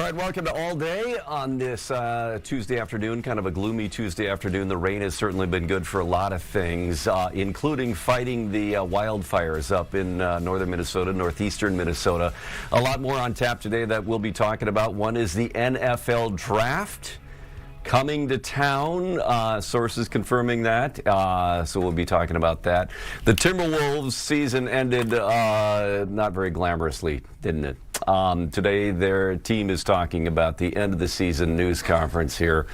right, welcome to All Day on this Tuesday afternoon, kind of a gloomy Tuesday afternoon. The rain has certainly been good for a lot of things, including fighting the wildfires up in northern Minnesota, northeastern Minnesota. A lot more on tap today that we'll be talking about. One is the NFL draft coming to town, sources confirming that, so we'll be talking about that. The Timberwolves season ended not very glamorously, didn't it? Today their team is talking about the end of the season news conference here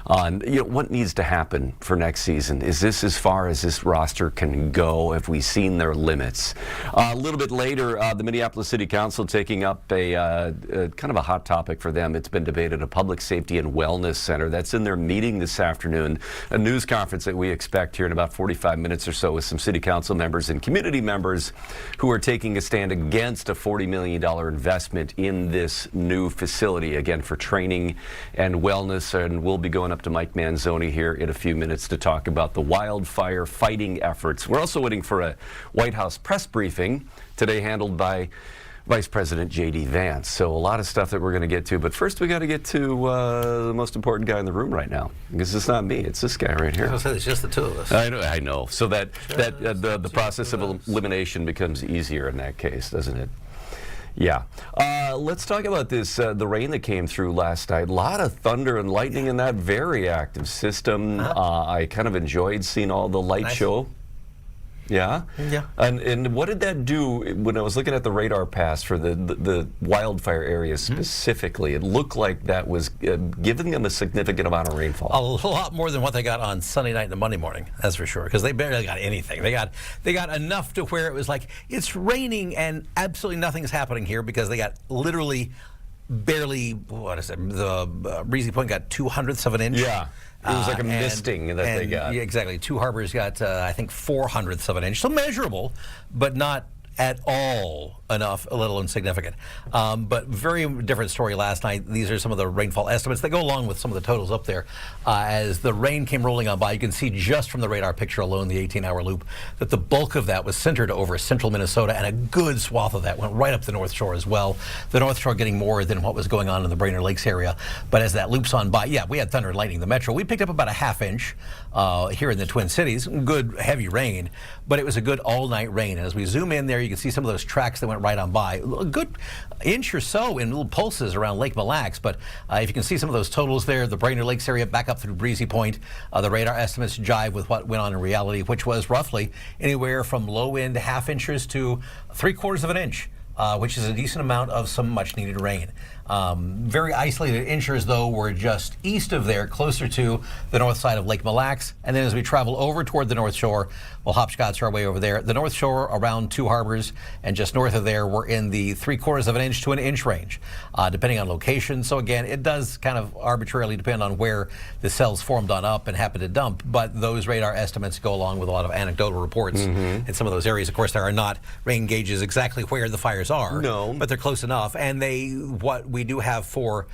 on what needs to happen for next season. Is this as far as this roster can go? Have we seen their limits? A little bit later, the Minneapolis City Council taking up a kind of a hot topic for them. It's been debated, a public safety and wellness center. That's in their meeting this afternoon, a news conference that we expect here in about 45 minutes or so with some city council members and community members who are taking a stand against a $40 million investment in this new facility, again, for training and wellness. And we'll be going up to Mike Manzoni here in a few minutes to talk about the wildfire fighting efforts. We're also waiting for a White House press briefing today handled by Vice President JD Vance. So a lot of stuff that we're going to get to, but first we got to get to the most important guy in the room right now, because it's not me, it's this guy right here. I was going to say, it's just the two of us. I know. So that the process of elimination becomes easier in that case, doesn't it? Yeah. Let's talk about this, the rain that came through last night. A lot of thunder and lightning in that very active system. I kind of enjoyed seeing all the light show. Yeah? Yeah. And what did that do when I was looking at the radar pass for the wildfire area specifically? It looked like that was giving them a significant amount of rainfall. A lot more than what they got on Sunday night and Monday morning, that's for sure, because they barely got anything. They got enough to where it was like, it's raining and absolutely nothing's happening here, because they got literally barely, what is it, the Breezy Point got 2/100ths of an inch. Yeah. It was like a misting that they got. Yeah, exactly. Two Harbors got, I think, 4/100ths of an inch. So measurable, but not at all enough, a little insignificant. But very different story last night. These are some of the rainfall estimates that go along with some of the totals up there. As the rain came rolling on by, you can see just from the radar picture alone, the 18-hour loop, that the bulk of that was centered over central Minnesota, and a good swath of that went right up the North Shore as well. The North Shore getting more than what was going on in the Brainerd Lakes area. But as that loops on by, yeah, we had thunder and lightning. The metro, we picked up about a ½ inch here in the Twin Cities. Good heavy rain, but it was a good all-night rain. And as we zoom in there, you can see some of those tracks that went right on by. A good inch or so in little pulses around Lake Mille Lacs, but if you can see some of those totals there, the Brainerd Lakes area back up through Breezy Point, the radar estimates jive with what went on in reality, which was roughly anywhere from low end ½ inches to 3/4 of an inch. Which is a decent amount of some much needed rain. Very isolated inchers, though, were just east of there, closer to the north side of Lake Mille Lacs. And then as we travel over toward the North Shore, we'll hopscotch our way over there. The North Shore around Two Harbors and just north of there, we're in the 3/4 of an inch to an inch range, depending on location. So again, it does kind of arbitrarily depend on where the cells formed on up and happen to dump. But those radar estimates go along with a lot of anecdotal reports in some of those areas. Of course, there are not rain gauges exactly where the fires are, no, but they're close enough. And what we do have for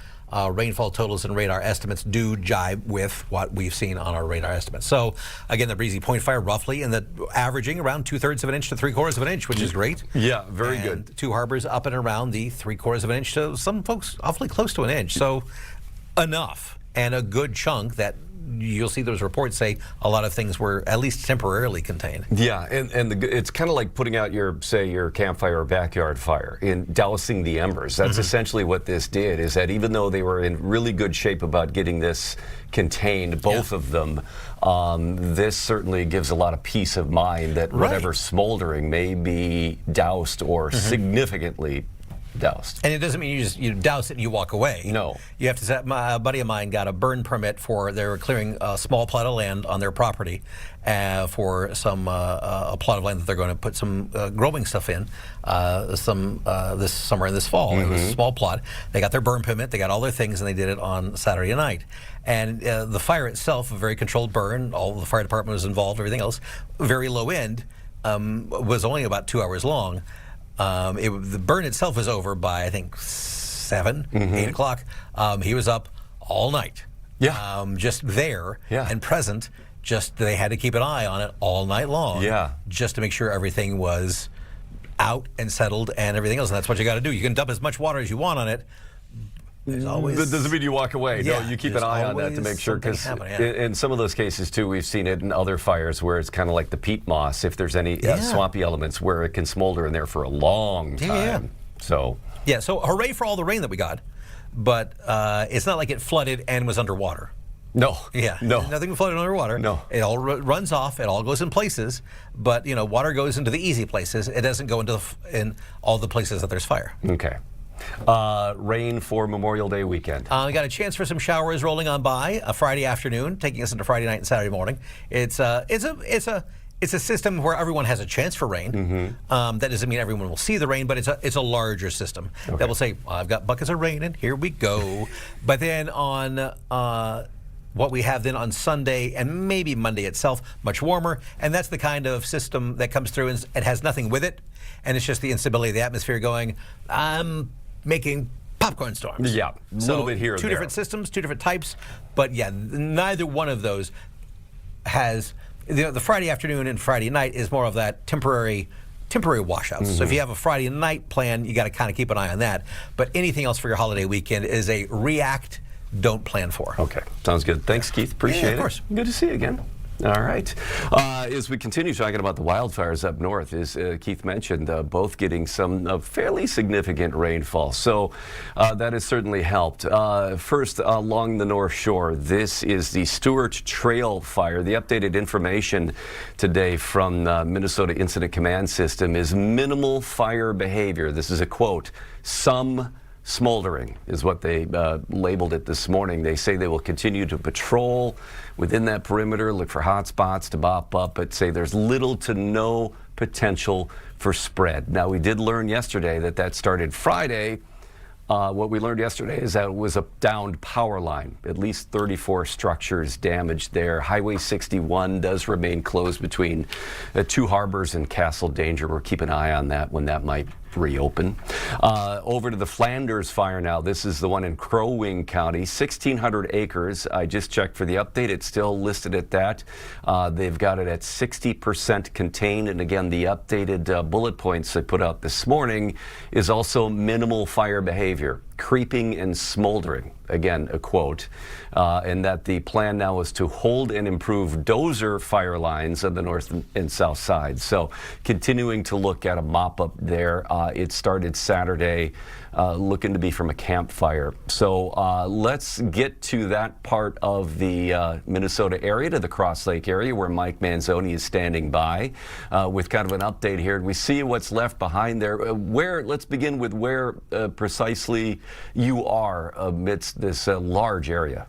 rainfall totals and radar estimates do jibe with what we've seen on our radar estimates. So again, the Breezy Point fire roughly in the averaging around 2/3 of an inch to 3/4 of an inch, which is great. Yeah, very good. Two Harbors up and around the 3/4 of an inch to some folks awfully close to an inch. So enough, and a good chunk that you'll see those reports say a lot of things were at least temporarily contained. Yeah, and it's kind of like putting out your campfire or backyard fire and dousing the embers. That's essentially what this did, is that even though they were in really good shape about getting this contained, both of them, this certainly gives a lot of peace of mind that whatever smoldering may be doused or significantly doused. And it doesn't mean you douse it and you walk away. No. You have to set, a buddy of mine got a burn permit for, they were clearing a small plot of land on their property for some, a plot of land that they're going to put some growing stuff in this summer and this fall. It was a small plot. They got their burn permit, they got all their things, and they did it on Saturday night. And the fire itself, a very controlled burn, all the fire department was involved, everything else, very low end, was only about 2 hours long. The burn itself was over by, I think, 7, 8 o'clock. He was up all night. Yeah. Just there and present. Just they had to keep an eye on it all night long. Yeah. Just to make sure everything was out and settled and everything else. And that's what you got to do. You can dump as much water as you want on it, There's always. That doesn't mean you walk away. Yeah, no, you keep an there's eye on that to make sure, something because happening, yeah. in some of those cases too, we've seen it in other fires where it's kind of like the peat moss. If there's any swampy elements where it can smolder in there for a long time. Yeah. So hooray for all the rain that we got, but it's not like it flooded and was underwater. no, No, nothing flooded underwater. No, it all runs off. It all goes in places, but water goes into the easy places. It doesn't go in all the places that there's fire. Okay. Rain for Memorial Day weekend. We got a chance for some showers rolling on by a Friday afternoon, taking us into Friday night and Saturday morning. It's a system where everyone has a chance for rain. That doesn't mean everyone will see the rain, but it's a larger system that will say, I've got buckets of rain and here we go. But then on what we have then on Sunday and maybe Monday itself, much warmer, and that's the kind of system that comes through and it has nothing with it, and it's just the instability of the atmosphere going, I'm making popcorn storms. Yeah, a little bit here and two there. different systems, two different types, but yeah, neither one of those has, the Friday afternoon and Friday night is more of that temporary washouts. So if you have a Friday night plan, you got to kind of keep an eye on that, but anything else for your holiday weekend is a react, don't plan for. Okay, sounds good. Thanks, Keith. Appreciate it. Of course. Good to see you again. All right. As we continue talking about the wildfires up north, as Keith mentioned, both getting some fairly significant rainfall. So that has certainly helped. First, along the North Shore, this is the Stewart Trail fire. The updated information today from Minnesota Incident Command System is minimal fire behavior. This is a quote, some smoldering is what they labeled it this morning. They say they will continue to patrol within that perimeter, look for hot spots to mop up, but say there's little to no potential for spread. Now, we did learn yesterday that started Friday. What we learned yesterday is that it was a downed power line. At least 34 structures damaged there. Highway 61 does remain closed between Two Harbors and Castle Danger. We'll keep an eye on that when that might reopen. Over to the Flanders fire now. This is the one in Crow Wing County, 1,600 acres. I just checked for the update. It's still listed at that. They've got it at 60% contained. And again, the updated bullet points they put out this morning is also minimal fire behavior, creeping and smoldering. Again, a quote. And that the plan now is to hold and improve dozer fire lines on the north and south side. So continuing to look at a mop up there. It started Saturday, looking to be from a campfire. So let's get to that part of the Minnesota area, to the Cross Lake area, where Mike Manzoni is standing by with kind of an update here. We see what's left behind there. Let's begin with where precisely you are amidst this large area.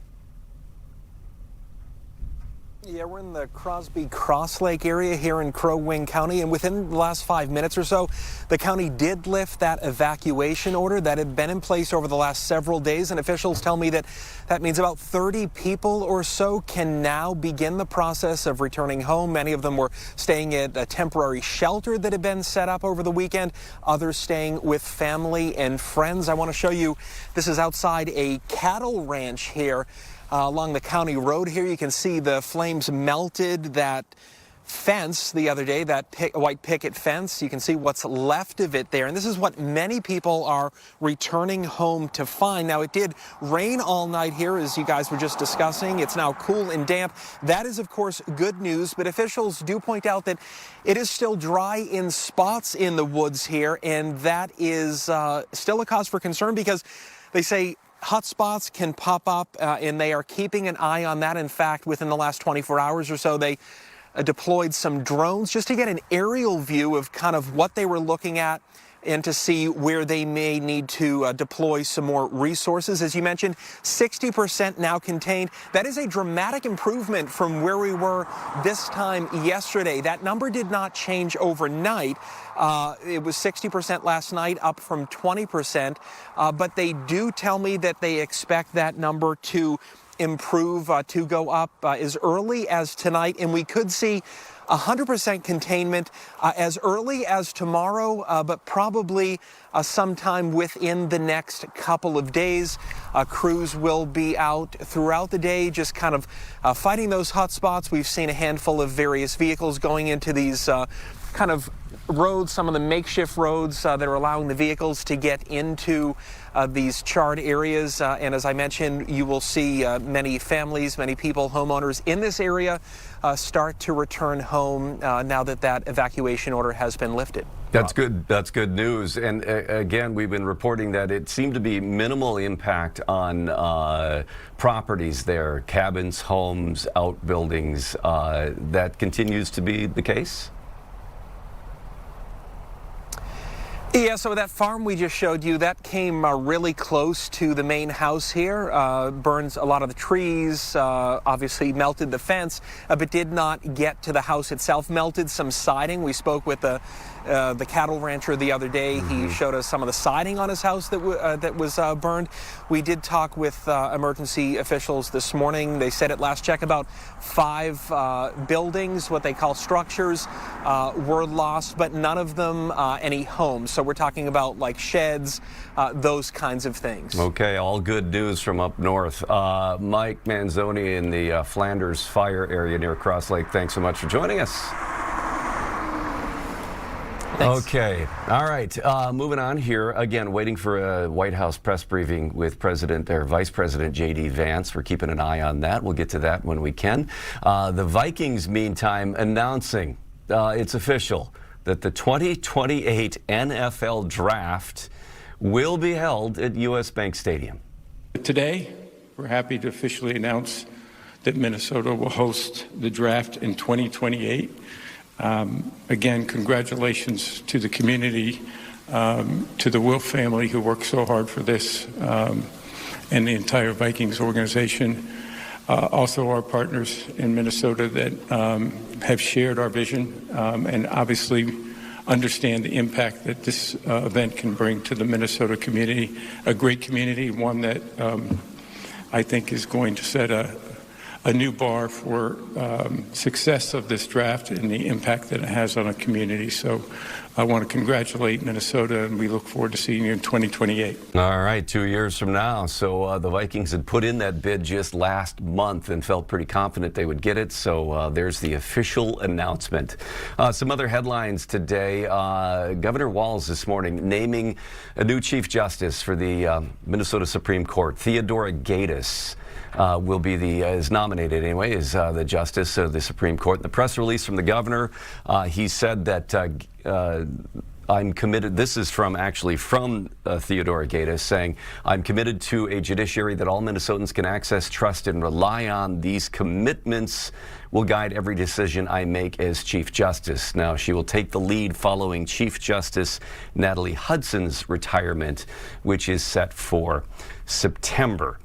Yeah, we're in the Crosby-Cross Lake area here in Crow Wing County, and within the last 5 minutes or so, the county did lift that evacuation order that had been in place over the last several days, and officials tell me that means about 30 people or so can now begin the process of returning home. Many of them were staying at a temporary shelter that had been set up over the weekend, others staying with family and friends. I want to show you, this is outside a cattle ranch here. Along the county road here, you can see the flames melted that fence the other day, that white picket fence. You can see what's left of it there. And this is what many people are returning home to find. Now, it did rain all night here, as you guys were just discussing. It's now cool and damp. That is, of course, good news. But officials do point out that it is still dry in spots in the woods here. And that is still a cause for concern, because they say hot spots can pop up, and they are keeping an eye on that. In fact, within the last 24 hours or so, they deployed some drones just to get an aerial view of kind of what they were looking at and to see where they may need to deploy some more resources. As you mentioned, 60% now contained. That is a dramatic improvement from where we were this time yesterday. That number did not change overnight. It was 60% last night, up from 20%. But they do tell me that they expect that number to improve, to go up as early as tonight. And we could see 100% containment as early as tomorrow, but probably sometime within the next couple of days. Crews will be out throughout the day, just kind of fighting those hot spots. We've seen a handful of various vehicles going into these kind of roads, some of the makeshift roads that are allowing the vehicles to get into these charred areas. And as I mentioned, you will see many families, many people, homeowners in this area start to return home now that that evacuation order has been lifted. That's good. That's good news. And again, we've been reporting that it seemed to be minimal impact on properties there, cabins, homes, outbuildings. That continues to be the case? Yeah, so that farm we just showed you, that came really close to the main house here. Burns a lot of the trees, obviously melted the fence, but did not get to the house itself. Melted some siding. We spoke with the cattle rancher the other day. He showed us some of the siding on his house that was burned. We did talk with emergency officials this morning. They said at last check about 5 buildings, what they call structures, were lost, but none of them any homes. So we're talking about like sheds, those kinds of things. Okay, all good news from up north. Mike Manzoni in the Flanders fire area near Cross Lake, thanks so much for joining us. Thanks. Okay, all right, moving on here. Again, waiting for a White House press briefing with Vice President JD Vance. We're keeping an eye on that. We'll get to that when we can. The Vikings, meantime, announcing it's official that the 2028 NFL Draft will be held at U.S. Bank Stadium. Today, we're happy to officially announce that Minnesota will host the draft in 2028. Again, congratulations to the community, to the Wilf family who worked so hard for this, and the entire Vikings organization. Also our partners in Minnesota that have shared our vision and obviously understand the impact that this event can bring to the Minnesota community, a great community, one that I think is going to set a new bar for success of this draft and the impact that it has on a community. So I want to congratulate Minnesota, and we look forward to seeing you in 2028. All right, 2 years from now. So the Vikings had put in that bid just last month and felt pretty confident they would get it. So there's the official announcement. Some other headlines today. Governor Walz this morning naming a new Chief Justice for the Minnesota Supreme Court. Theodora Gatis will be is nominated anyway, as the Justice of the Supreme Court. In the press release from the governor, he said that I'm committed. This is actually from Theodora Gatis saying, I'm committed to a judiciary that all Minnesotans can access, trust, and rely on. These commitments will guide every decision I make as Chief Justice. Now, she will take the lead following Chief Justice Natalie Hudson's retirement, which is set for September.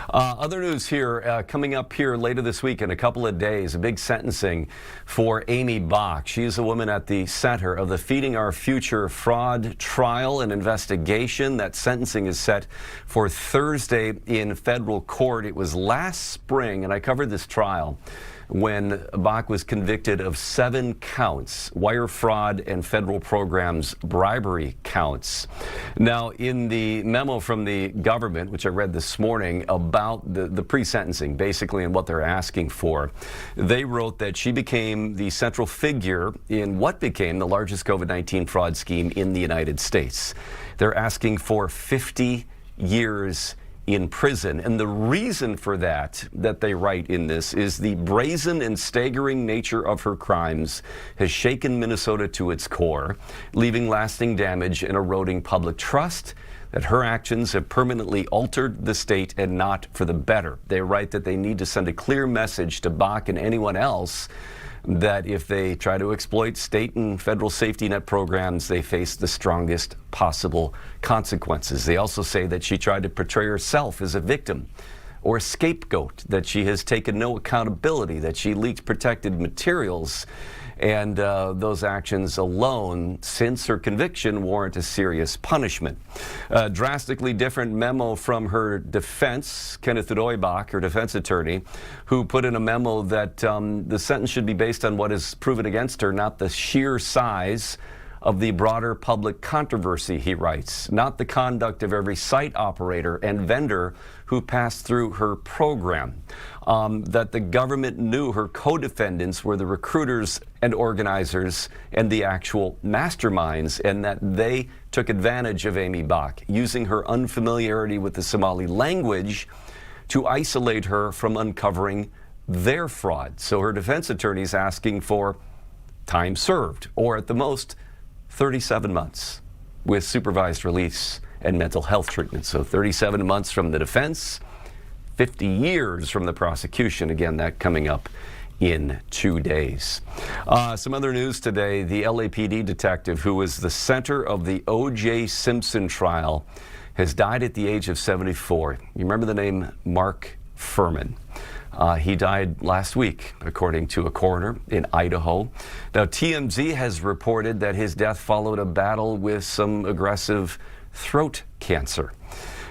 Other news here, coming up here later this week in a couple of days, a big sentencing for Amy Bach. She is a woman at the center of the Feeding Our Future fraud trial and investigation. That sentencing is set for Thursday in federal court. It was last spring, and I covered this trial, when Bach was convicted of 7 counts, wire fraud and federal programs bribery counts. Now, in the memo from the government, which I read this morning about the pre-sentencing, basically, and what they're asking for, they wrote that she became the central figure in what became the largest COVID-19 fraud scheme in the United States. They're asking for 50 years in prison. And the reason for that they write in this is the brazen and staggering nature of her crimes has shaken Minnesota to its core, leaving lasting damage and eroding public trust, that her actions have permanently altered the state and not for the better. They write that they need to send a clear message to Bach and anyone else that if they try to exploit state and federal safety net programs, they face the strongest possible consequences. They also say that she tried to portray herself as a victim or a scapegoat, that she has taken no accountability, that she leaked protected materials, and those actions alone, since her conviction, warrant a serious punishment. A drastically different memo from her defense, Kenneth Udoybach, her defense attorney, who put in a memo that the sentence should be based on what is proven against her, not the sheer size of the broader public controversy, he writes, not the conduct of every site operator and vendor who passed through her program. That the government knew her co-defendants were the recruiters and organizers and the actual masterminds, and that they took advantage of Amy Bach, using her unfamiliarity with the Somali language to isolate her from uncovering their fraud. So her defense attorney is asking for time served, or at the most 37 months with supervised release and mental health treatment. So 37 months from the defense, 50 years from the prosecution. Again, that coming up in 2 days. Some other news today. The LAPD detective who was the center of the O.J. Simpson trial has died at the age of 74. You remember the name Mark Furman? He died last week, according to a coroner in Idaho. Now, TMZ has reported that his death followed a battle with some aggressive throat cancer.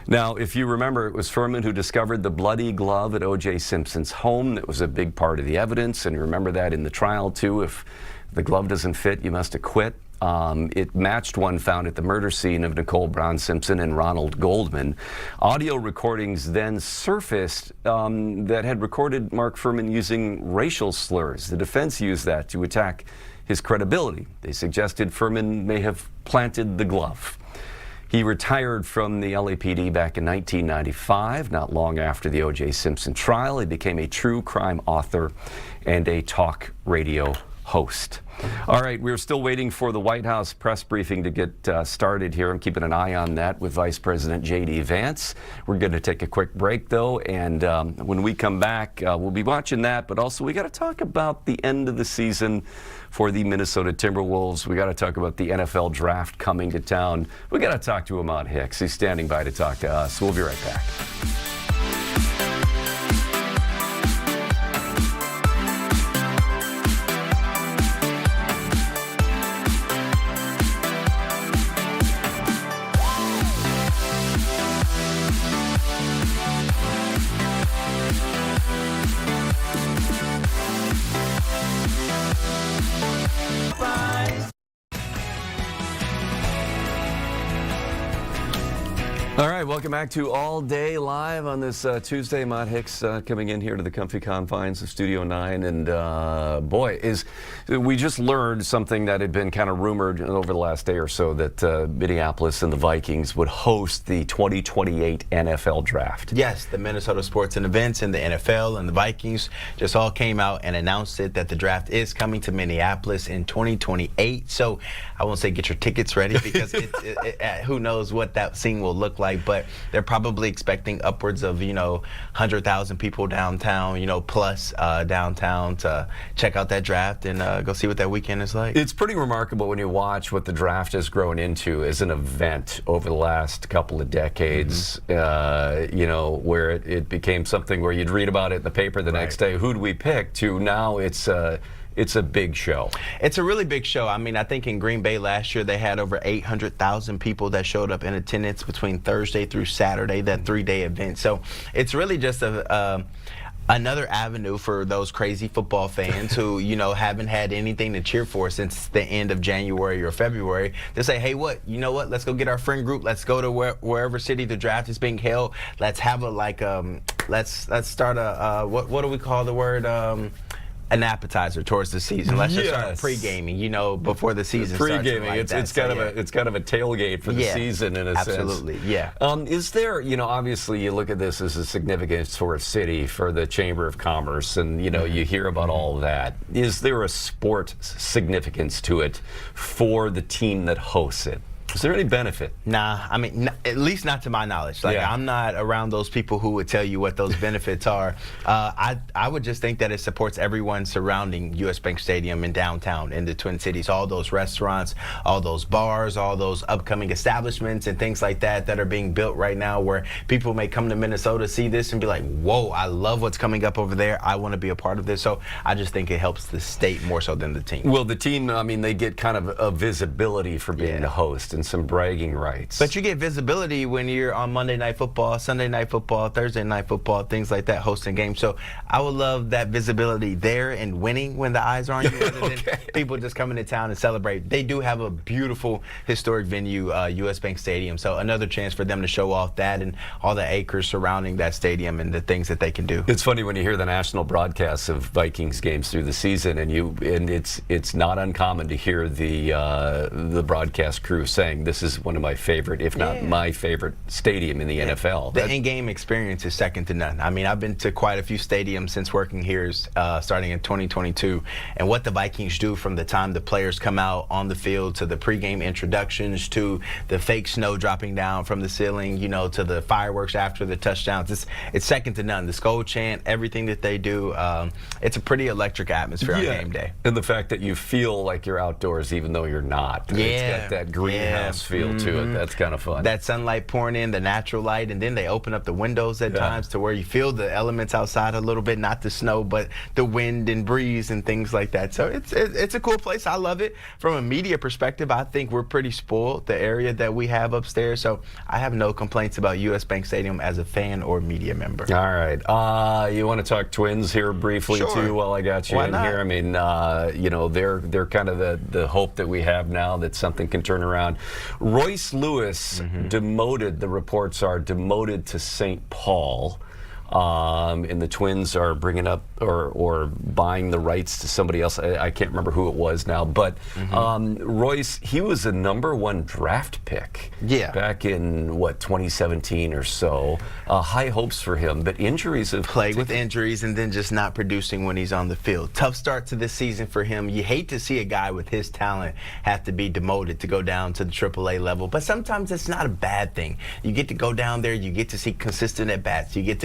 Now, if you remember, it was Furman who discovered the bloody glove at O.J. Simpson's home. That was a big part of the evidence, and you remember that in the trial, too. If the glove doesn't fit, you must acquit. It matched one found at the murder scene of Nicole Brown Simpson and Ronald Goldman. Audio recordings then surfaced that had recorded Mark Furman using racial slurs. The defense used that to attack his credibility. They suggested Furman may have planted the glove. He retired from the LAPD back in 1995, not long after the O.J. Simpson trial. He became a true crime author and a talk radio host. All right, we're still waiting for the White House press briefing to get started here. I'm keeping an eye on that with Vice President JD Vance. We're going to take a quick break, though, and when we come back, we'll be watching that, but also we got to talk about the end of the season for the Minnesota Timberwolves. We got to talk about the NFL draft coming to town. We got to talk to Ahmad Hicks. He's standing by to talk to us. We'll be right back. All right, welcome back to All Day Live on this Tuesday. Ahmad Hicks coming in here to the comfy confines of Studio 9. And boy, we just learned something that had been kind of rumored over the last day or so, that Minneapolis and the Vikings would host the 2028 NFL draft. Yes, the Minnesota Sports and Events and the NFL and the Vikings just all came out and announced it, that the draft is coming to Minneapolis in 2028. So I won't say get your tickets ready, because who knows what that scene will look like. But they're probably expecting upwards of 100,000 people downtown, plus downtown to check out that draft and go see what that weekend is like. It's pretty remarkable when you watch what the draft has grown into as an event over the last couple of decades. Where it became something where you'd read about it in the paper the next day. Who'd we pick? To now it's a big show. It's a really big show. I mean, I think in Green Bay last year they had over 800,000 people that showed up in attendance between Thursday through Saturday, that 3-day event. So it's really just another avenue for those crazy football fans who, haven't had anything to cheer for since the end of January or February, to say, hey, let's go get our friend group. Let's go to wherever city the draft is being held. Let's have let's start what do we call the word? An appetizer towards the season. Let's just start pre-gaming, before the season starts. Pre-gaming, it's kind of a tailgate for the season in a sense. Absolutely, yeah. Is there, obviously you look at this as a significant sort of city for the Chamber of Commerce, and you hear about all of that. Is there a sport significance to it for the team that hosts it? Is there any benefit? Nah, I mean, at least not to my knowledge. I'm not around those people who would tell you what those benefits are. I would just think that it supports everyone surrounding US Bank Stadium in downtown, in the Twin Cities. All those restaurants, all those bars, all those upcoming establishments and things like that are being built right now, where people may come to Minnesota, see this and be like, whoa, I love what's coming up over there. I want to be a part of this. So I just think it helps the state more so than the team. Well, the team, I mean, they get kind of a visibility for being the host. and some bragging rights. But you get visibility when you're on Monday Night Football, Sunday Night Football, Thursday Night Football, things like that, hosting games. So I would love that visibility there and winning when the eyes are on you, rather than people just coming to town and celebrate. They do have a beautiful historic venue, US Bank Stadium. So another chance for them to show off that and all the acres surrounding that stadium and the things that they can do. It's funny when you hear the national broadcasts of Vikings games through the season, and it's not uncommon to hear the broadcast crew saying this is one of my favorite, if not my favorite, stadium in the NFL. The in-game experience is second to none. I mean, I've been to quite a few stadiums since working here, starting in 2022, and what the Vikings do from the time the players come out on the field to the pregame introductions to the fake snow dropping down from the ceiling, you know, to the fireworks after the touchdowns. It's second to none. The Skull Chant, everything that they do, it's a pretty electric atmosphere on game day. And the fact that you feel like you're outdoors even though you're not. It's got that greenhouse feel to it. That's kind of fun. That sunlight pouring in, the natural light, and then they open up the windows at times to where you feel the elements outside a little bit, not the snow, but the wind and breeze and things like that. So it's a cool place. I love it. From a media perspective, I think we're pretty spoiled, the area that we have upstairs. So I have no complaints about US Bank Stadium as a fan or media member. All right. You want to talk Twins here briefly too while I got you in here? I mean, you know, they're kind of the hope that we have now that something can turn around. Royce Lewis demoted, the reports are demoted to St. Paul. And the Twins are bringing up or buying the rights to somebody else. I can't remember who it was now, but Royce, he was a #1 draft pick back in 2017 or so. High hopes for him, but injuries have plagued with injuries and then just not producing when he's on the field. Tough start to this season for him. You hate to see a guy with his talent have to be demoted to go down to the AAA level, but sometimes it's not a bad thing. You get to go down there, you get to see consistent at bats, you get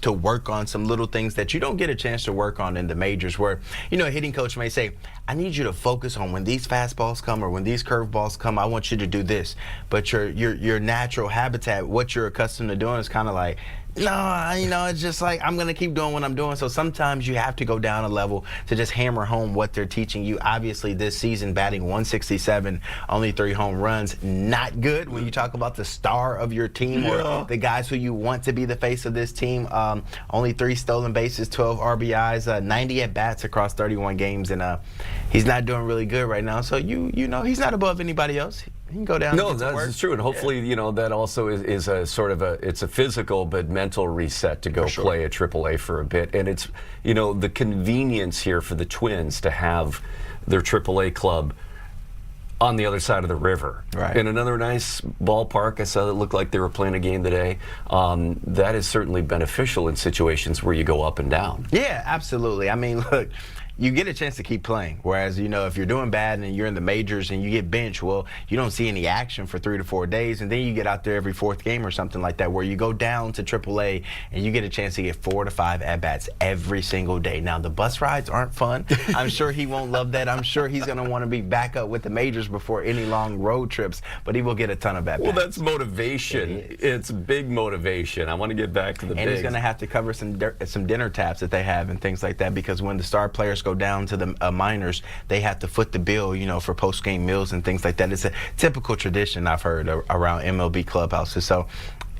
to work on some little things that you don't get a chance to work on in the majors, where, you know, a hitting coach may say, I need you to focus on when these fastballs come or when these curveballs come, I want you to do this. But your natural habitat, what you're accustomed to doing, is kind of like, no, you know, it's just like, I'm going to keep doing what I'm doing. So sometimes you have to go down a level to just hammer home what they're teaching you. Obviously, this season, batting 167, only 3 home runs, not good when you talk about the star of your team or the guys who you want to be the face of this team. Only 3 stolen bases, 12 RBIs, 90 at-bats across 31 games, and he's not doing really good right now. So, you know, he's not above anybody else. He can go down. No, that's true, and hopefully, you know, that also is a sort of it's a physical but mental reset to go play at AAA for a bit, and it's, you know, the convenience here for the Twins to have their AAA club on the other side of the river, in another nice ballpark. I saw that looked like they were playing a game today. That is certainly beneficial in situations where you go up and down. Yeah, absolutely. I mean, look, you get a chance to keep playing. Whereas, you know, if you're doing bad and you're in the majors and you get benched, well, you don't see any action for 3 to 4 days, and then you get out there every 4th game or something like that, where you go down to AAA and you get a chance to get 4 to 5 at-bats every single day. Now, the bus rides aren't fun. I'm sure he won't love that. I'm sure he's going to want to be back up with the majors before any long road trips, but he will get a ton of at-bats. Well, that's motivation. It's big motivation. I want to get back to the And he's going to have to cover some dinner taps that they have and things like that, because when the star players go down to the minors, they have to foot the bill, you know, for post-game meals and things like that. It's a typical tradition I've heard around MLB clubhouses. So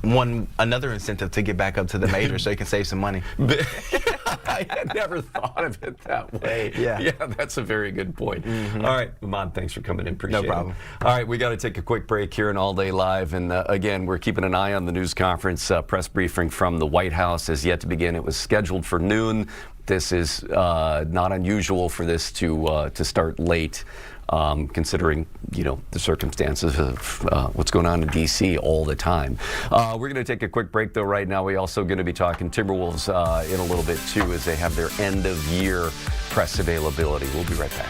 another incentive to get back up to the majors so you can save some money. I had never thought of it that way. Yeah, that's a very good point. All right, Ahmad, thanks for coming in. Appreciate it. No problem. All right, we got to take a quick break here in All Day Live. And again, we're keeping an eye on the news conference. Press briefing from the White House is yet to begin. It was scheduled for noon. This is not unusual for this to start late, considering, you know, the circumstances of what's going on in D.C. all the time. We're going to take a quick break, though, right now. We're also going to be talking Timberwolves in a little bit, too, as they have their end-of-year press availability. We'll be right back.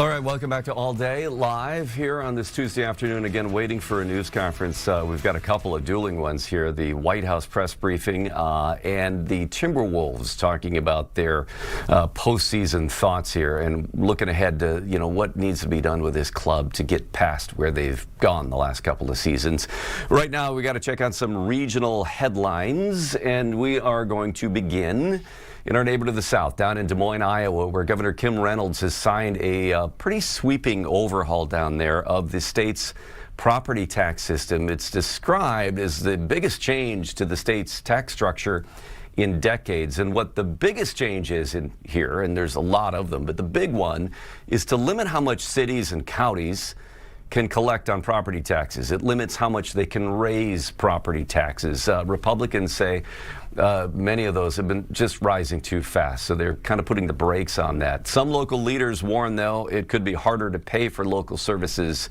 All right, welcome back to All Day Live here on this Tuesday afternoon. Again, waiting for a news conference. We've got a couple of dueling ones here, the White House press briefing and the Timberwolves talking about their postseason thoughts here and looking ahead to, you know, what needs to be done with this club to get past where they've gone the last couple of seasons. Right now, we got to check on some regional headlines, and we are going to begin in our neighbor to the south, down in Des Moines, Iowa, where Governor Kim Reynolds has signed a pretty sweeping overhaul down there of the state's property tax system. It's described as the biggest change to the state's tax structure in decades. And what the biggest change is in here, and there's a lot of them, but the big one is to limit how much cities and counties can collect on property taxes. It limits how much they can raise property taxes. Republicans say many of those have been just rising too fast, so they're kind of putting the brakes on that. Some local leaders warn, though, it could be harder to pay for local services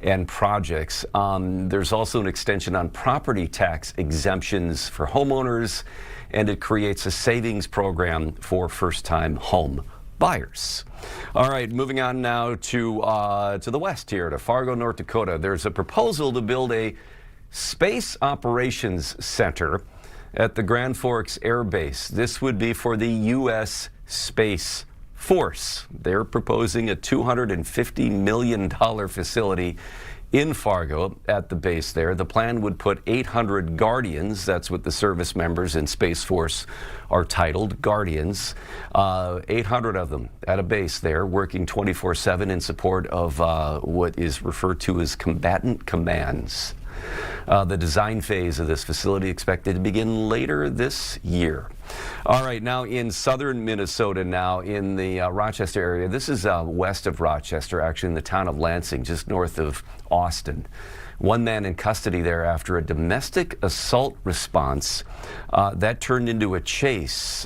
and projects. There's also an extension on property tax exemptions for homeowners, and it creates a savings program for first-time home buyers. All right, moving on now to the west here, to Fargo, North Dakota. There's a proposal to build a space operations center at the Grand Forks Air Base. This would be for the U.S. Space Force. They're proposing a $250 million facility in Fargo at the base there. The plan would put 800 Guardians, that's what the service members in Space Force are titled, Guardians, 800 of them at a base there, working 24/7 in support of what is referred to as combatant commands. The design phase of this facility expected to begin later this year. All right, now in southern Minnesota, now in the Rochester area. This is west of Rochester, actually in the town of Lansing, just north of Austin. One man in custody there after a domestic assault response that turned into a chase,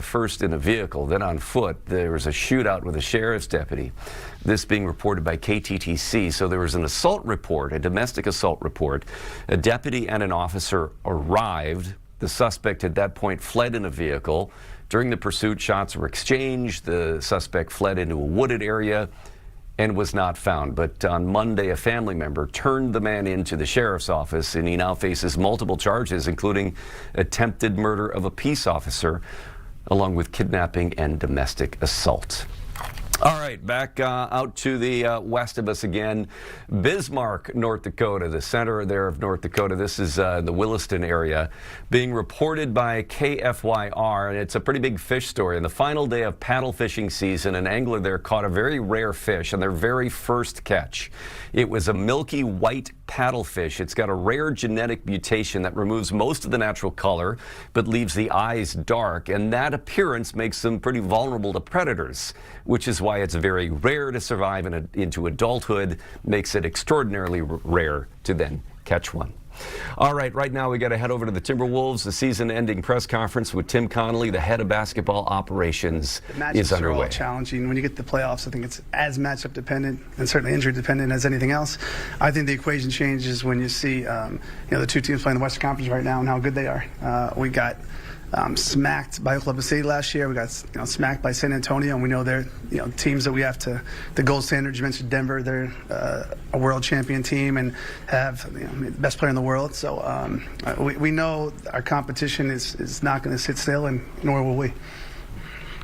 first in a vehicle, then on foot. There was a shootout with a sheriff's deputy. This being reported by KTTC. So there was an assault report, a domestic assault report. A deputy and an officer arrived. The suspect at that point fled in a vehicle. During the pursuit, shots were exchanged. The suspect fled into a wooded area and was not found. But on Monday, a family member turned the man into the sheriff's office, and he now faces multiple charges, including attempted murder of a peace officer, along with kidnapping and domestic assault. All right, back out to the west of us again. Bismarck, North Dakota, the center there of North Dakota. This is the Williston area, being reported by KFYR, and it's a pretty big fish story. On the final day of paddle fishing season, an angler there caught a very rare fish on their very first catch. It was a milky white paddlefish. It's got a rare genetic mutation that removes most of the natural color, but leaves the eyes dark, and that appearance makes them pretty vulnerable to predators, which is why it's very rare to survive into adulthood, makes it extraordinarily rare to then catch one. All right, right now we got to head over to the Timberwolves. The season-ending press conference with Tim Connolly, the head of basketball operations, is underway. Are all challenging. When you get to the playoffs, I think it's as matchup dependent and certainly injury dependent as anything else. I think the equation changes when you see the two teams playing the Western Conference right now and how good they are. We got smacked by Oklahoma City last year. We got smacked by San Antonio, and we know they're teams that we have to. The gold standard. You mentioned Denver; they're a world champion team and have the best player in the world. So we know our competition is not going to sit still, and nor will we.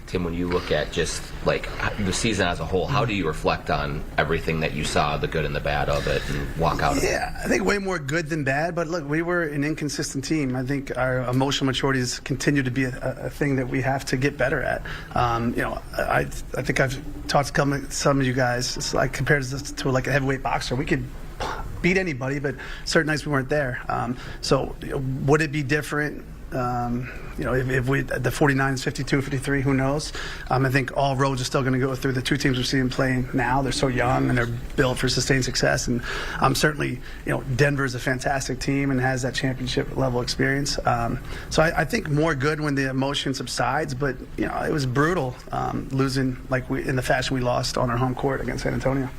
Tim, when you look at just like the season as a whole, how do you reflect on everything that you saw, the good and the bad of it, and walk out of it? Yeah, I think way more good than bad. But look, we were an inconsistent team. I think our emotional maturities continue to be a thing that we have to get better at. I think I've talked to some of you guys. It's like compared to like a heavyweight boxer, we could beat anybody, but certain nights we weren't there. So would it be different? If we the 49 is 52, 53, who knows? I think all roads are still going to go through the two teams we're seeing playing now. They're so young and they're built for sustained success. And certainly, Denver is a fantastic team and has that championship level experience. So I think more good when the emotion subsides. But it was brutal losing in the fashion we lost on our home court against San Antonio.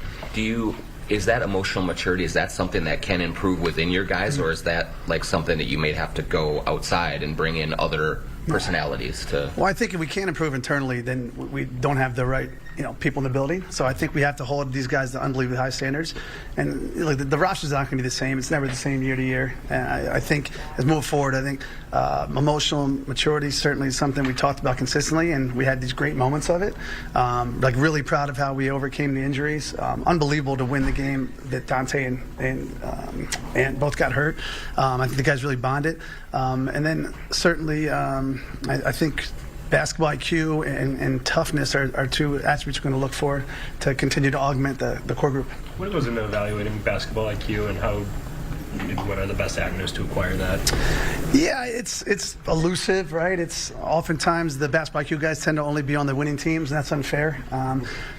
Is that emotional maturity, is that something that can improve within your guys, or is that like something that you may have to go outside and bring in other personalities to. Well, I think if we can't improve internally, then we don't have the right, people in the building. So I think we have to hold these guys to unbelievably high standards. And like the roster's not going to be the same. It's never the same year to year. And I think as we move forward, I think emotional maturity is certainly something we talked about consistently, and we had these great moments of it. Like really proud of how we overcame the injuries. Unbelievable to win the game that Dante and both got hurt. I think the guys really bonded. And then certainly I think basketball IQ and toughness are two attributes we're going to look for to continue to augment the core group. What goes into evaluating basketball IQ, and what are the best avenues to acquire that? Yeah, it's elusive, right? It's oftentimes the basketball IQ guys tend to only be on the winning teams, and that's unfair.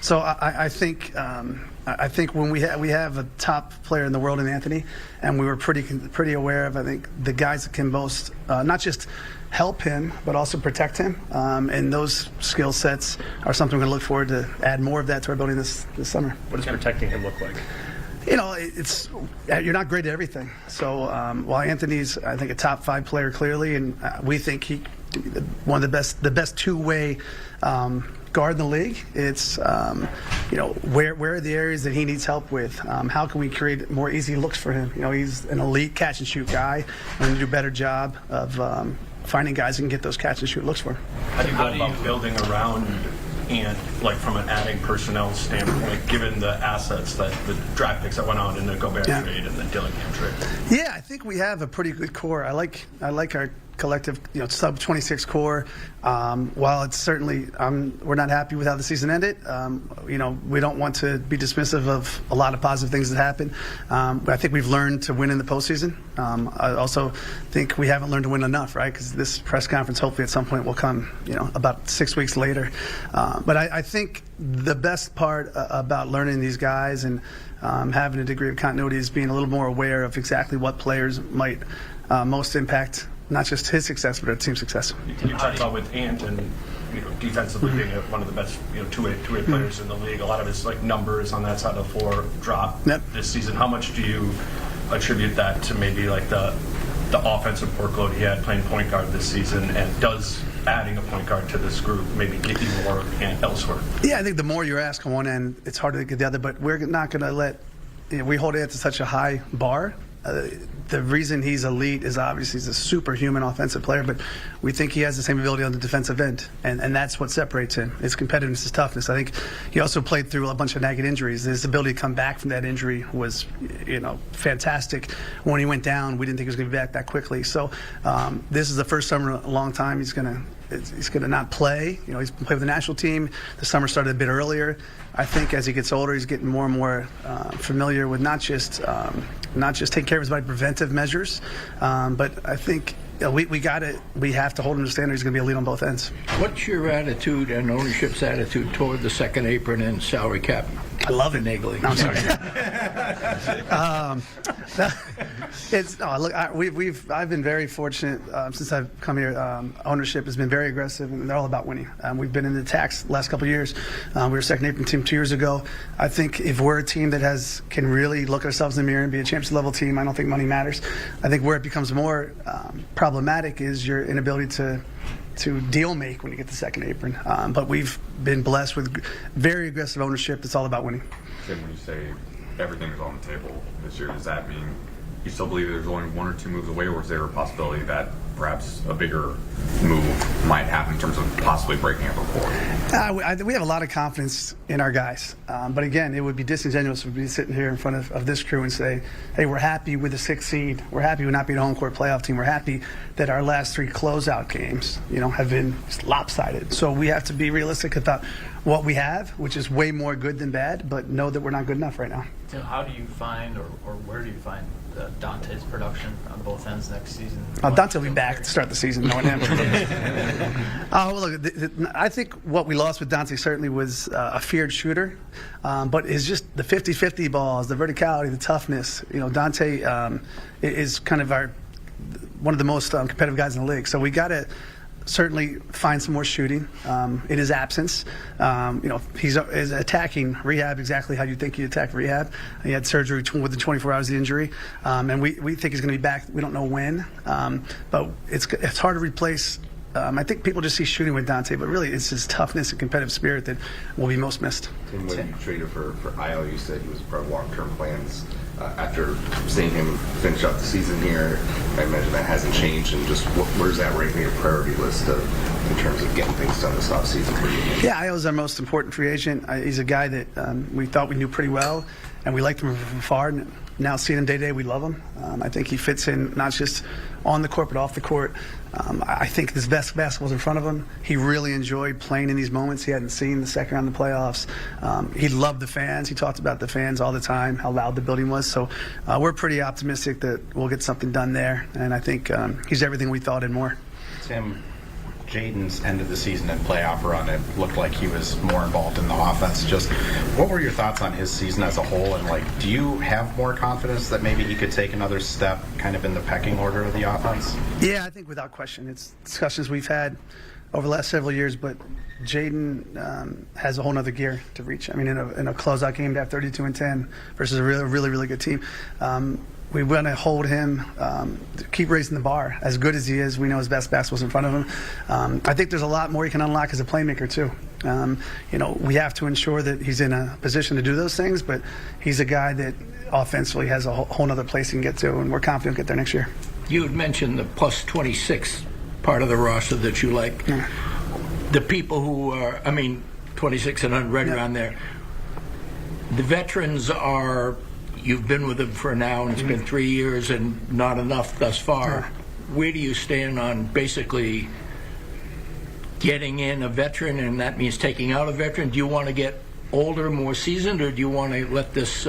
So I think when we have a top player in the world in Anthony, and we were pretty aware of, I think, the guys that can both not just help him, but also protect him. And those skill sets are something we're going to look forward to add more of that to our building this summer. What does protecting him look like? You're not great at everything. So while Anthony's, I think, a top 5 player clearly, and we think he one of the best two-way guard in the league. It's where are the areas that he needs help with? How can we create more easy looks for him? He's an elite catch and shoot guy. We're going to do a better job of finding guys who can get those catch and shoot looks for him. How do you go about building around and, like, from an adding personnel standpoint, given the assets that the draft picks that went on in the Gobert trade and the Dillingham trade? Yeah, I think we have a pretty good core. I like our collective, sub 26 core. While it's certainly, we're not happy with how the season ended. We don't want to be dismissive of a lot of positive things that happen. But I think we've learned to win in the postseason. I also think we haven't learned to win enough, right? Because this press conference hopefully at some point will come, about 6 weeks later. But I think the best part about learning these guys and having a degree of continuity is being a little more aware of exactly what players might most impact not just his success, but our team's success. You talked about with Ant and defensively being one of the best two-way players in the league. A lot of his numbers on that side of the floor drop this season. How much do you attribute that to maybe like the offensive workload he had playing point guard this season, and does adding a point guard to this group maybe get you more Ant elsewhere? Yeah, I think the more you ask on one end, it's harder to get the other, but we're not going to let we hold Ant to such a high bar. The reason he's elite is obviously he's a superhuman offensive player, but we think he has the same ability on the defensive end, and that's what separates him. His competitiveness, his toughness. I think he also played through a bunch of nagging injuries. His ability to come back from that injury was, fantastic. When he went down, we didn't think he was going to be back that quickly. So this is the first summer in a long time he's going to not play. He's been playing with the national team. The summer started a bit earlier. I think as he gets older, he's getting more and more familiar with not just taking care of his body, preventive measures, but I think we have to hold him to standard. He's going to be a lead on both ends. What's your attitude and ownership's attitude toward the second apron and salary cap? I love it. Finagling. No, I'm sorry. I've been very fortunate since I've come here. Ownership has been very aggressive, and they're all about winning. We've been in the tax the last couple of years. We were a second apron team 2 years ago. I think if we're a team that can really look ourselves in the mirror and be a championship level team, I don't think money matters. I think where it becomes more problematic is your inability to deal make when you get the second apron. But we've been blessed with very aggressive ownership that's all about winning. Tim, when you say everything is on the table this year, does that mean you still believe there's only 1 or 2 moves away, or is there a possibility that perhaps a bigger move might happen in terms of possibly breaking up a core? We have a lot of confidence in our guys. But again, it would be disingenuous to be sitting here in front of this crew and say, hey, we're happy with the 6th seed. We're happy with not being a home court playoff team. We're happy that our last 3 closeout games, have been lopsided. So we have to be realistic about what we have, which is way more good than bad, but know that we're not good enough right now. So how do you find, or where do you find Dante's production on both ends next season? Dante will be back to start the season, knowing him. I think what we lost with Dante certainly was a feared shooter, but it's just the 50-50 balls, the verticality, the toughness. Dante is kind of one of the most competitive guys in the league. So we got to certainly find some more shooting in his absence. He's attacking rehab exactly how you think you attack rehab. He had surgery within 24 hours of the injury, and we think he's going to be back. We don't know when, but it's hard to replace I think people just see shooting with Dante, but really it's his toughness and competitive spirit that will be most missed. And when you traded for Io, you said he was part of long-term plans. After seeing him finish up the season here, I imagine that hasn't changed. And just where's that ranking your priority list in terms of getting things done this offseason for you? Yeah, Io's our most important free agent. He's a guy that we thought we knew pretty well, and we liked him from afar. Now seeing him day to day, we love him. I think he fits in not just on the court but off the court. I think his best basketball's in front of him. He really enjoyed playing in these moments he hadn't seen the second round of the playoffs. He loved the fans. He talked about the fans all the time, how loud the building was. So we're pretty optimistic that we'll get something done there. And I think he's everything we thought and more. Tim, Jaden's end of the season and playoff run, it looked like he was more involved in the offense. Just what were your thoughts on his season as a whole? And do you have more confidence that maybe he could take another step kind of in the pecking order of the offense? Yeah, I think without question. It's discussions we've had over the last several years, but Jaden has a whole nother gear to reach. I mean, in a closeout game to have 32-10 versus a really good team. We want to hold him, keep raising the bar. As good as he is, we know his best basketball's in front of him. I think there's a lot more he can unlock as a playmaker, too. We have to ensure that he's in a position to do those things, but he's a guy that offensively has a whole other place he can get to, and we're confident he'll get there next year. You had mentioned the plus 26 part of the roster that you like. Yeah. The people who are, 26 and under around there. The veterans are... You've been with them for now, and it's been 3 years and not enough thus far. Where do you stand on basically getting in a veteran, and that means taking out a veteran? Do you want to get older, more seasoned, or do you want to let this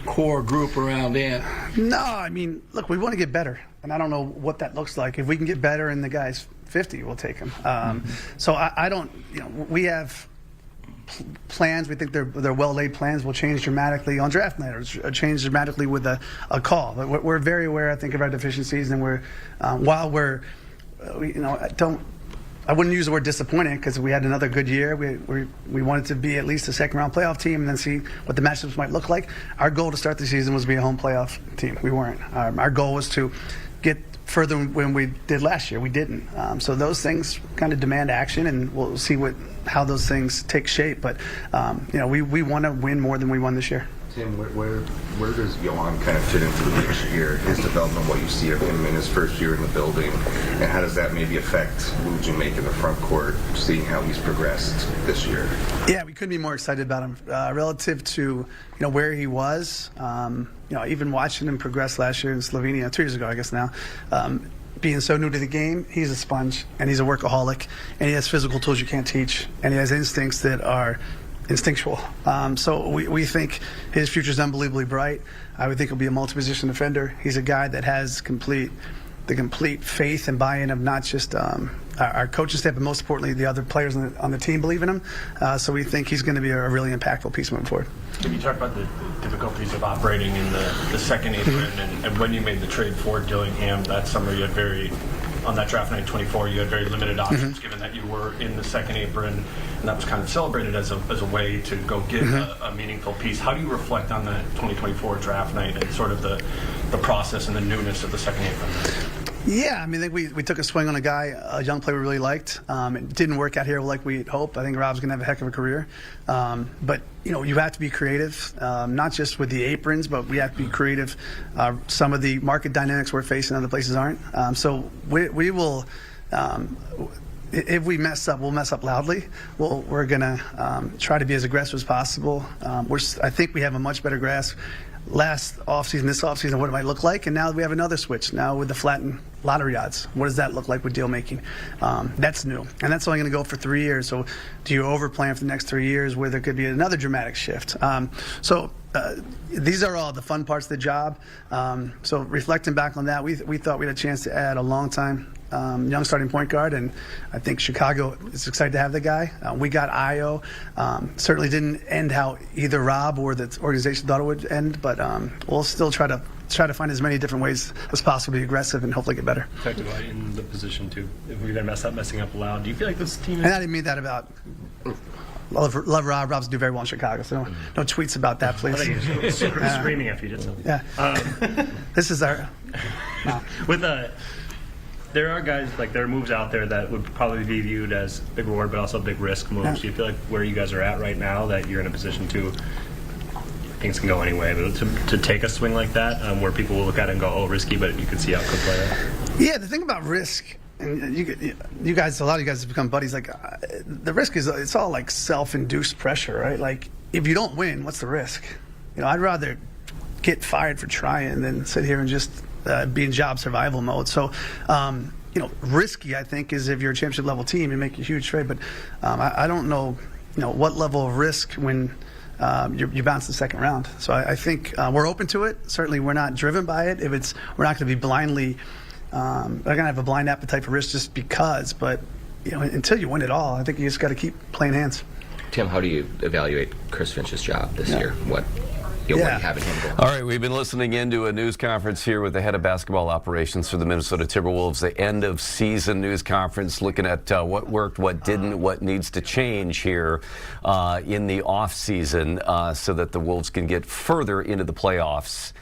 core group around in? No, look, we want to get better, and I don't know what that looks like. If we can get better and the guy's 50, we'll take him. So I don't, we have plans. We think they're well-laid plans. Will change dramatically on draft night, or change dramatically with a call. But we're very aware, I think, of our deficiencies, and we're while we're, I wouldn't use the word disappointed because we had another good year. We wanted to be at least a second-round playoff team and then see what the matchups might look like. Our goal to start the season was to be a home playoff team. We weren't. Our goal was to get further than we did last year. We didn't. So those things kind of demand action, and we'll see how those things take shape. But we want to win more than we won this year. Tim, where does Johan kind of fit into the picture here? His development, what you see of him in his first year in the building, and how does that maybe affect moves you make in the front court, seeing how he's progressed this year? Yeah, we couldn't be more excited about him relative to where he was. Even watching him progress last year in Slovenia, 2 years ago, I guess now. Being so new to the game, he's a sponge, and he's a workaholic, and he has physical tools you can't teach, and he has instincts that are instinctual. So we think his future is unbelievably bright. I would think he'll be a multi-position defender. He's a guy that has the complete faith and buy-in of not just our coaching staff, but most importantly, the other players on the team believe in him. So we think he's going to be a really impactful piece moving forward. Can you talk about the difficulties of operating in the second apron, and when you made the trade for Dillingham that summer, you had on that draft night 24, you had very limited options, given that you were in the second apron, and that was kind of celebrated as a way to go get a meaningful piece. How do you reflect on that 2024 draft night and sort of the process and the newness of the second apron? Yeah, I think we took a swing on a young player we really liked. It didn't work out here like we'd hoped. I think Rob's going to have a heck of a career. But, you have to be creative, not just with the aprons, but we have to be creative. Some of the market dynamics we're facing other places aren't. So we will, if we mess up, we'll mess up loudly. We're going to try to be as aggressive as possible. I think we have a much better grasp last offseason, this offseason, what it might look like, and now we have another switch now with the flattened lottery odds. What does that look like with deal making? That's new, and that's only going to go for 3 years. So do you overplan for the next 3 years where there could be another dramatic shift? These are all the fun parts of the job. So reflecting back on that, we thought we had a chance to add a long-time young starting point guard, and I think Chicago is excited to have the guy. We got Io. Certainly didn't end how either Rob or the organization thought it would end, but we'll still try to find as many different ways as possible to be aggressive and hopefully get better. Talked about in the position too. If we're gonna messing up loud, do you feel like this team is? And I didn't mean that about. Love Rob. Rob's do very well in Chicago, so no tweets about that, please. Screaming after you did something. Yeah. This is our. With there are guys, like there are moves out there that would probably be viewed as big reward, but also big risk moves. Yeah. Do you feel like where you guys are at right now, that you're in a position to, things can go anyway, but to take a swing like that, where people will look at it and go, oh, risky, but you can see how it could play out? Yeah, the thing about risk, and you guys, a lot of you guys have become buddies. Like the risk is, it's all like self-induced pressure, right? Like if you don't win, what's the risk? I'd rather get fired for trying than sit here and just be in job survival mode. So, risky, I think, is if you're a championship level team and make a huge trade. But I don't know, what level of risk when you bounce the second round. So I think we're open to it. Certainly, we're not driven by it. We're not going to be blindly. We're going to have a blind appetite for risk just because. But until you win it all, I think you just got to keep playing hands. Tim, how do you evaluate Chris Finch's job this year? What do you have in him going? All right, we've been listening into a news conference here with the head of basketball operations for the Minnesota Timberwolves, the end of season news conference, looking at what worked, what didn't, what needs to change here in the off season so that the Wolves can get further into the playoffs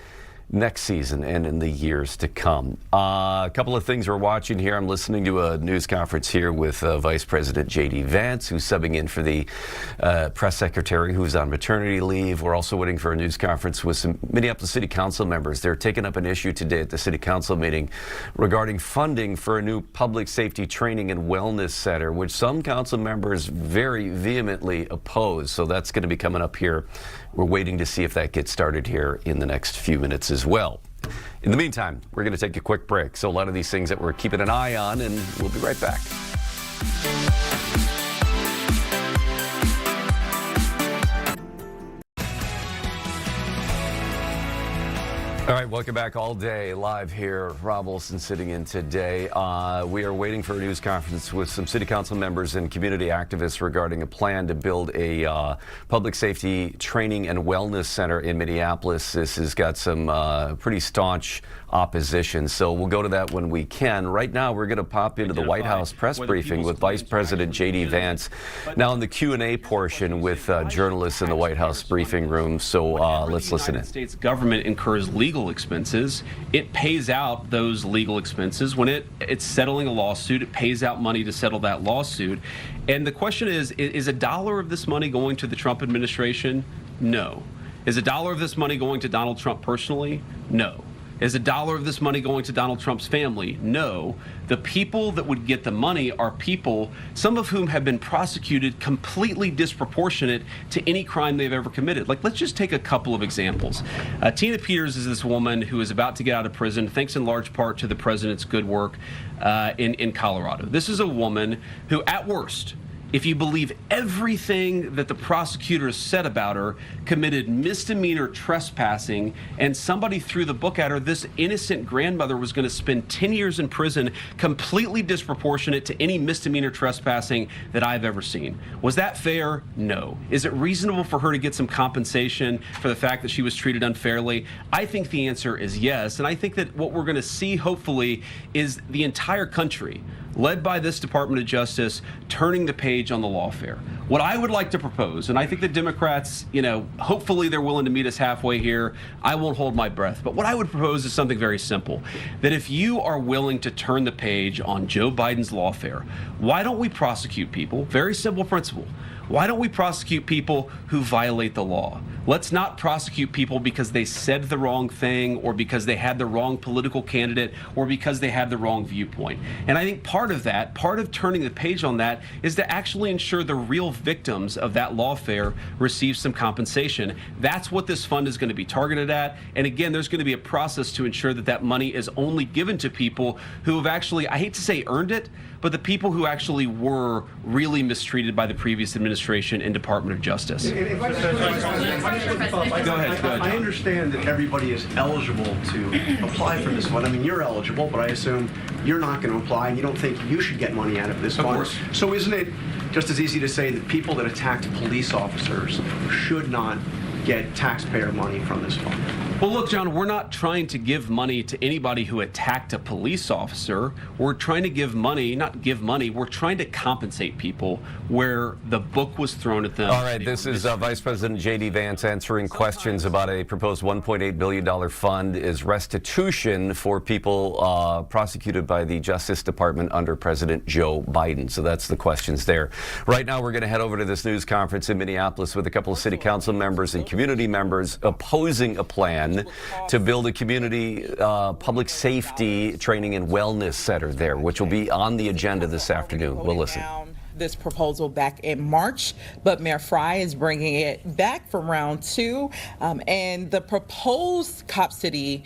next season and in the years to come. A couple of things we're watching here. I'm listening to a news conference here with Vice President JD Vance, who's subbing in for the press secretary who's on maternity leave. We're also waiting for a news conference with some Minneapolis City Council members. They're taking up an issue today at the City Council meeting regarding funding for a new public safety training and wellness center, which some council members very vehemently oppose. So that's going to be coming up here. We're waiting to see if that gets started here in the next few minutes as well. In the meantime, we're going to take a quick break. So a lot of these things that we're keeping an eye on, and we'll be right back. All right, welcome back all day live here. Rob Olson sitting in today. We are waiting for a news conference with some city council members and community activists regarding a plan to build a public safety training and wellness center in Minneapolis. This has got some pretty staunch opposition, so we'll go to that when we can. Right now, we're going to pop into the White House press briefing with Vice President JD Vance. Now in the Q&A portion with journalists in the White House briefing room, so let's listen in. The United States government incurs legal expenses. It pays out those legal expenses. When it's settling a lawsuit, it pays out money to settle that lawsuit. And the question is $1 of this money going to the Trump administration? No. Is $1 of this money going to Donald Trump personally? No. Is $1 of this money going to Donald Trump's family? No. The people that would get the money are people, some of whom have been prosecuted completely disproportionate to any crime they've ever committed. Like, let's just take a couple of examples. Tina Peters is this woman who is about to get out of prison, thanks in large part to the president's good work in Colorado. This is a woman who, at worst, if you believe everything that the prosecutors said about her, committed misdemeanor trespassing, and somebody threw the book at her, this innocent grandmother was going to spend 10 years in prison, completely disproportionate to any misdemeanor trespassing that I've ever seen. Was that fair? No. Is it reasonable for her to get some compensation for the fact that she was treated unfairly? I think the answer is yes, and I think that what we're going to see, hopefully, is the entire country, led by this Department of Justice, turning the page on the lawfare. What I would like to propose, and I think the Democrats, hopefully they're willing to meet us halfway here. I won't hold my breath. But what I would propose is something very simple, that if you are willing to turn the page on Joe Biden's lawfare, why don't we prosecute people? Very simple principle. Why don't we prosecute people who violate the law? Let's not prosecute people because they said the wrong thing, or because they had the wrong political candidate, or because they had the wrong viewpoint. And I think part of turning the page on that, is to actually ensure the real victims of that lawfare receive some compensation. That's what this fund is going to be targeted at. And again, there's going to be a process to ensure that that money is only given to people who have actually, I hate to say earned it, but the people who actually were really mistreated by the previous administration and Department of Justice. Go ahead. I understand that everybody is eligible to apply for this fund. I mean, you're eligible, but I assume you're not going to apply, and you don't think you should get money out of this fund. Of course. So isn't it just as easy to say that people that attacked police officers should not get taxpayer money from this fund? Well, look, John, we're not trying to give money to anybody who attacked a police officer. We're trying to give money, not give money, we're trying to compensate people where the book was thrown at them. All right, this is Vice President JD Vance answering questions about a proposed $1.8 billion fund is restitution for people prosecuted by the Justice Department under President Joe Biden. So that's the questions there. Right now, we're going to head over to this news conference in Minneapolis with a couple of city council members and community members opposing a plan to build a community public safety training and wellness center there, which will be on the agenda this afternoon. We'll listen. This proposal back in March, but Mayor Fry is bringing it back for round 2. And the proposed Cop City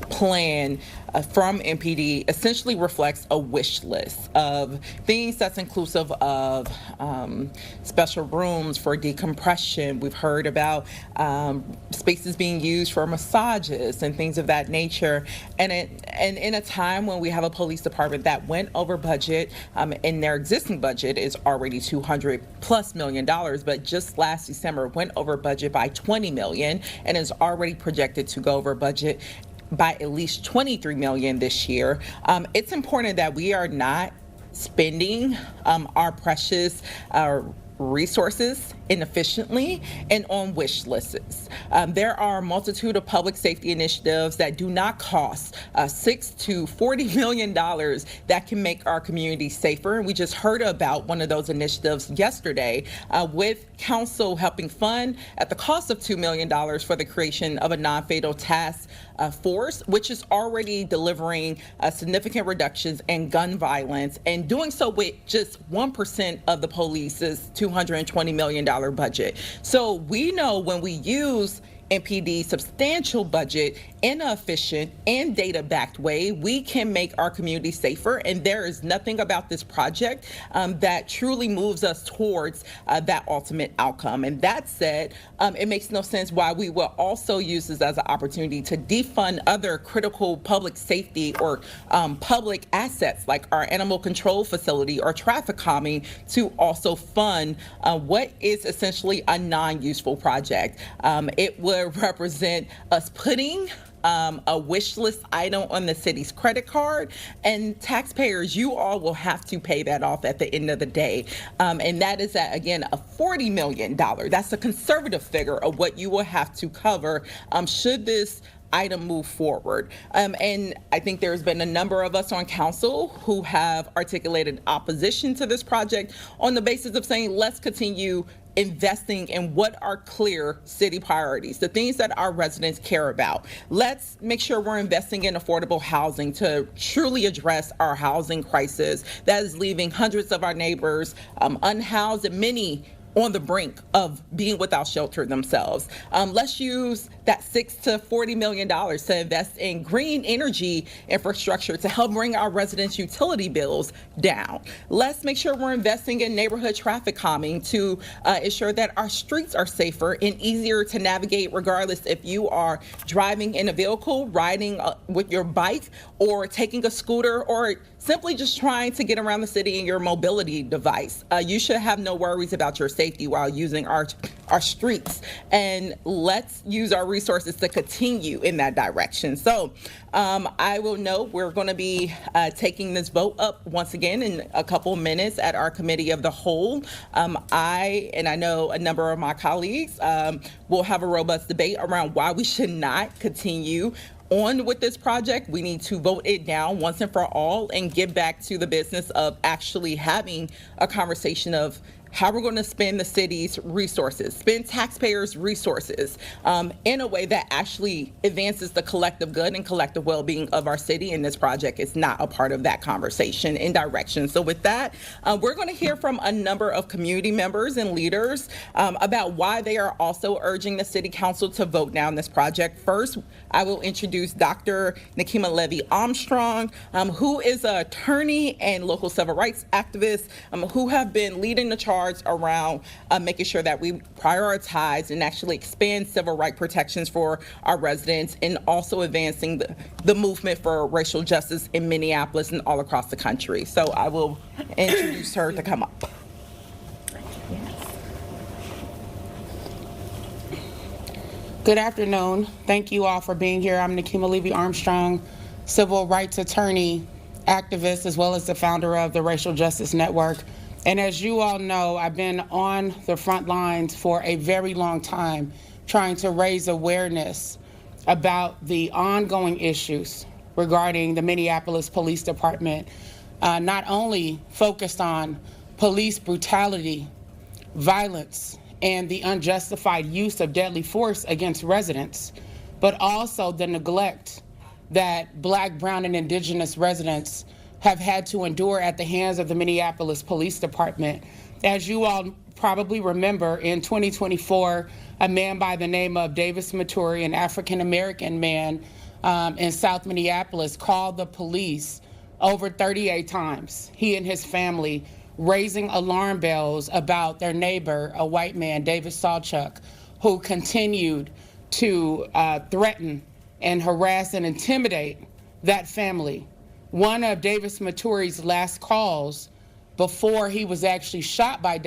plan from MPD essentially reflects a wish list of things that's inclusive of special rooms for decompression. We've heard about spaces being used for massages and things of that nature. And in a time when we have a police department that went over budget, and their existing budget is already $200+ million, but just last December went over budget by $20 million and is already projected to go over budget by at least $23 million this year. It's important that we are not spending our precious resources inefficiently and on wish lists. There are a multitude of public safety initiatives that do not cost $6 to $40 million that can make our community safer. And we just heard about one of those initiatives yesterday with council helping fund at the cost of $2 million for the creation of a non-fatal task force, which is already delivering significant reductions in gun violence and doing so with just 1% of the police's $220 million budget. So we know when we use MPD's substantial budget in an efficient and data-backed way, we can make our community safer. And there is nothing about this project that truly moves us towards that ultimate outcome. And that said, it makes no sense why we will also use this as an opportunity to defund other critical public safety or public assets like our animal control facility or traffic calming to also fund what is essentially a non-useful project. It would represent us putting a wish list item on the city's credit card, and taxpayers, you all will have to pay that off at the end of the day. And that is at, again, a $40 million. That's a conservative figure of what you will have to cover should this item move forward. And I think there's been a number of us on council who have articulated opposition to this project on the basis of saying, let's continue investing in what are clear city priorities, the things that our residents care about. Let's make sure we're investing in affordable housing to truly address our housing crisis that is leaving hundreds of our neighbors unhoused and many on the brink of being without shelter themselves. Let's use that $6 to $40 million to invest in green energy infrastructure to help bring our residents' utility bills down. Let's make sure we're investing in neighborhood traffic calming to ensure that our streets are safer and easier to navigate, regardless if you are driving in a vehicle, riding with your bike, or taking a scooter, or simply just trying to get around the city in your mobility device. You should have no worries about your safety while using our streets. And let's use our resources to continue in that direction. So I will note we're going to be taking this vote up once again in a couple minutes at our committee of the whole. I know a number of my colleagues will have a robust debate around why we should not continue on with this project. We need to vote it down once and for all and get back to the business of actually having a conversation of how we're going to spend the city's resources, spend taxpayers' resources in a way that actually advances the collective good and collective well-being of our city. And this project is not a part of that conversation and direction. So with that, we're going to hear from a number of community members and leaders about why they are also urging the city council to vote down this project. First, I will introduce Dr. Nakima Levy-Armstrong, who is an attorney and local civil rights activist who have been leading the charge around making sure that we prioritize and actually expand civil rights protections for our residents, and also advancing the movement for racial justice in Minneapolis and all across the country. So I will introduce her to come up. Good afternoon. Thank you all for being here. I'm Nikema Levy-Armstrong, civil rights attorney, activist, as well as the founder of the Racial Justice Network. And as you all know, I've been on the front lines for a very long time trying to raise awareness about the ongoing issues regarding the Minneapolis Police Department, not only focused on police brutality, violence, and the unjustified use of deadly force against residents, but also the neglect that Black, Brown, and Indigenous residents have had to endure at the hands of the Minneapolis Police Department. As you all probably remember, in 2024, a man by the name of Davis Maturi, an African-American man in South Minneapolis, called the police over 38 times, he and his family, raising alarm bells about their neighbor, a white man, David Sawchuk, who continued to threaten and harass and intimidate that family. One of Davis Maturi's last calls before he was actually shot by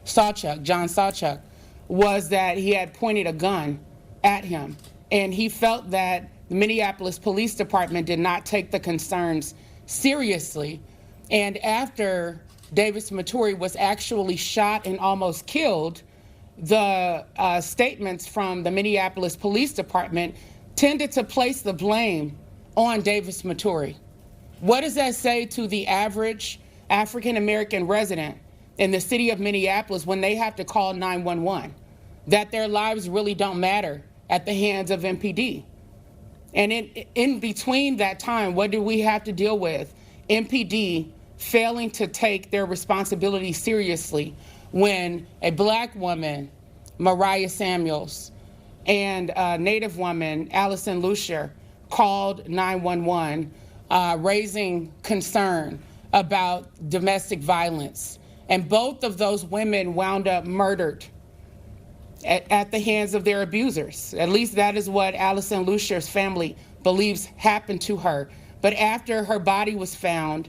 Sawchuk, John Sawchuk, was that he had pointed a gun at him. And he felt that the Minneapolis Police Department did not take the concerns seriously. And after Davis Maturi was actually shot and almost killed, the statements from the Minneapolis Police Department tended to place the blame on Davis Maturi. What does that say to the average African-American resident in the city of Minneapolis when they have to call 911? That their lives really don't matter at the hands of MPD. And in between that time, what do we have to deal with? MPD failing to take their responsibility seriously when a Black woman, Mariah Samuels, and a Native woman, Allison Lucier, called 911, raising concern about domestic violence. And both of those women wound up murdered at the hands of their abusers. At least that is what Allison Lucier's family believes happened to her. But after her body was found,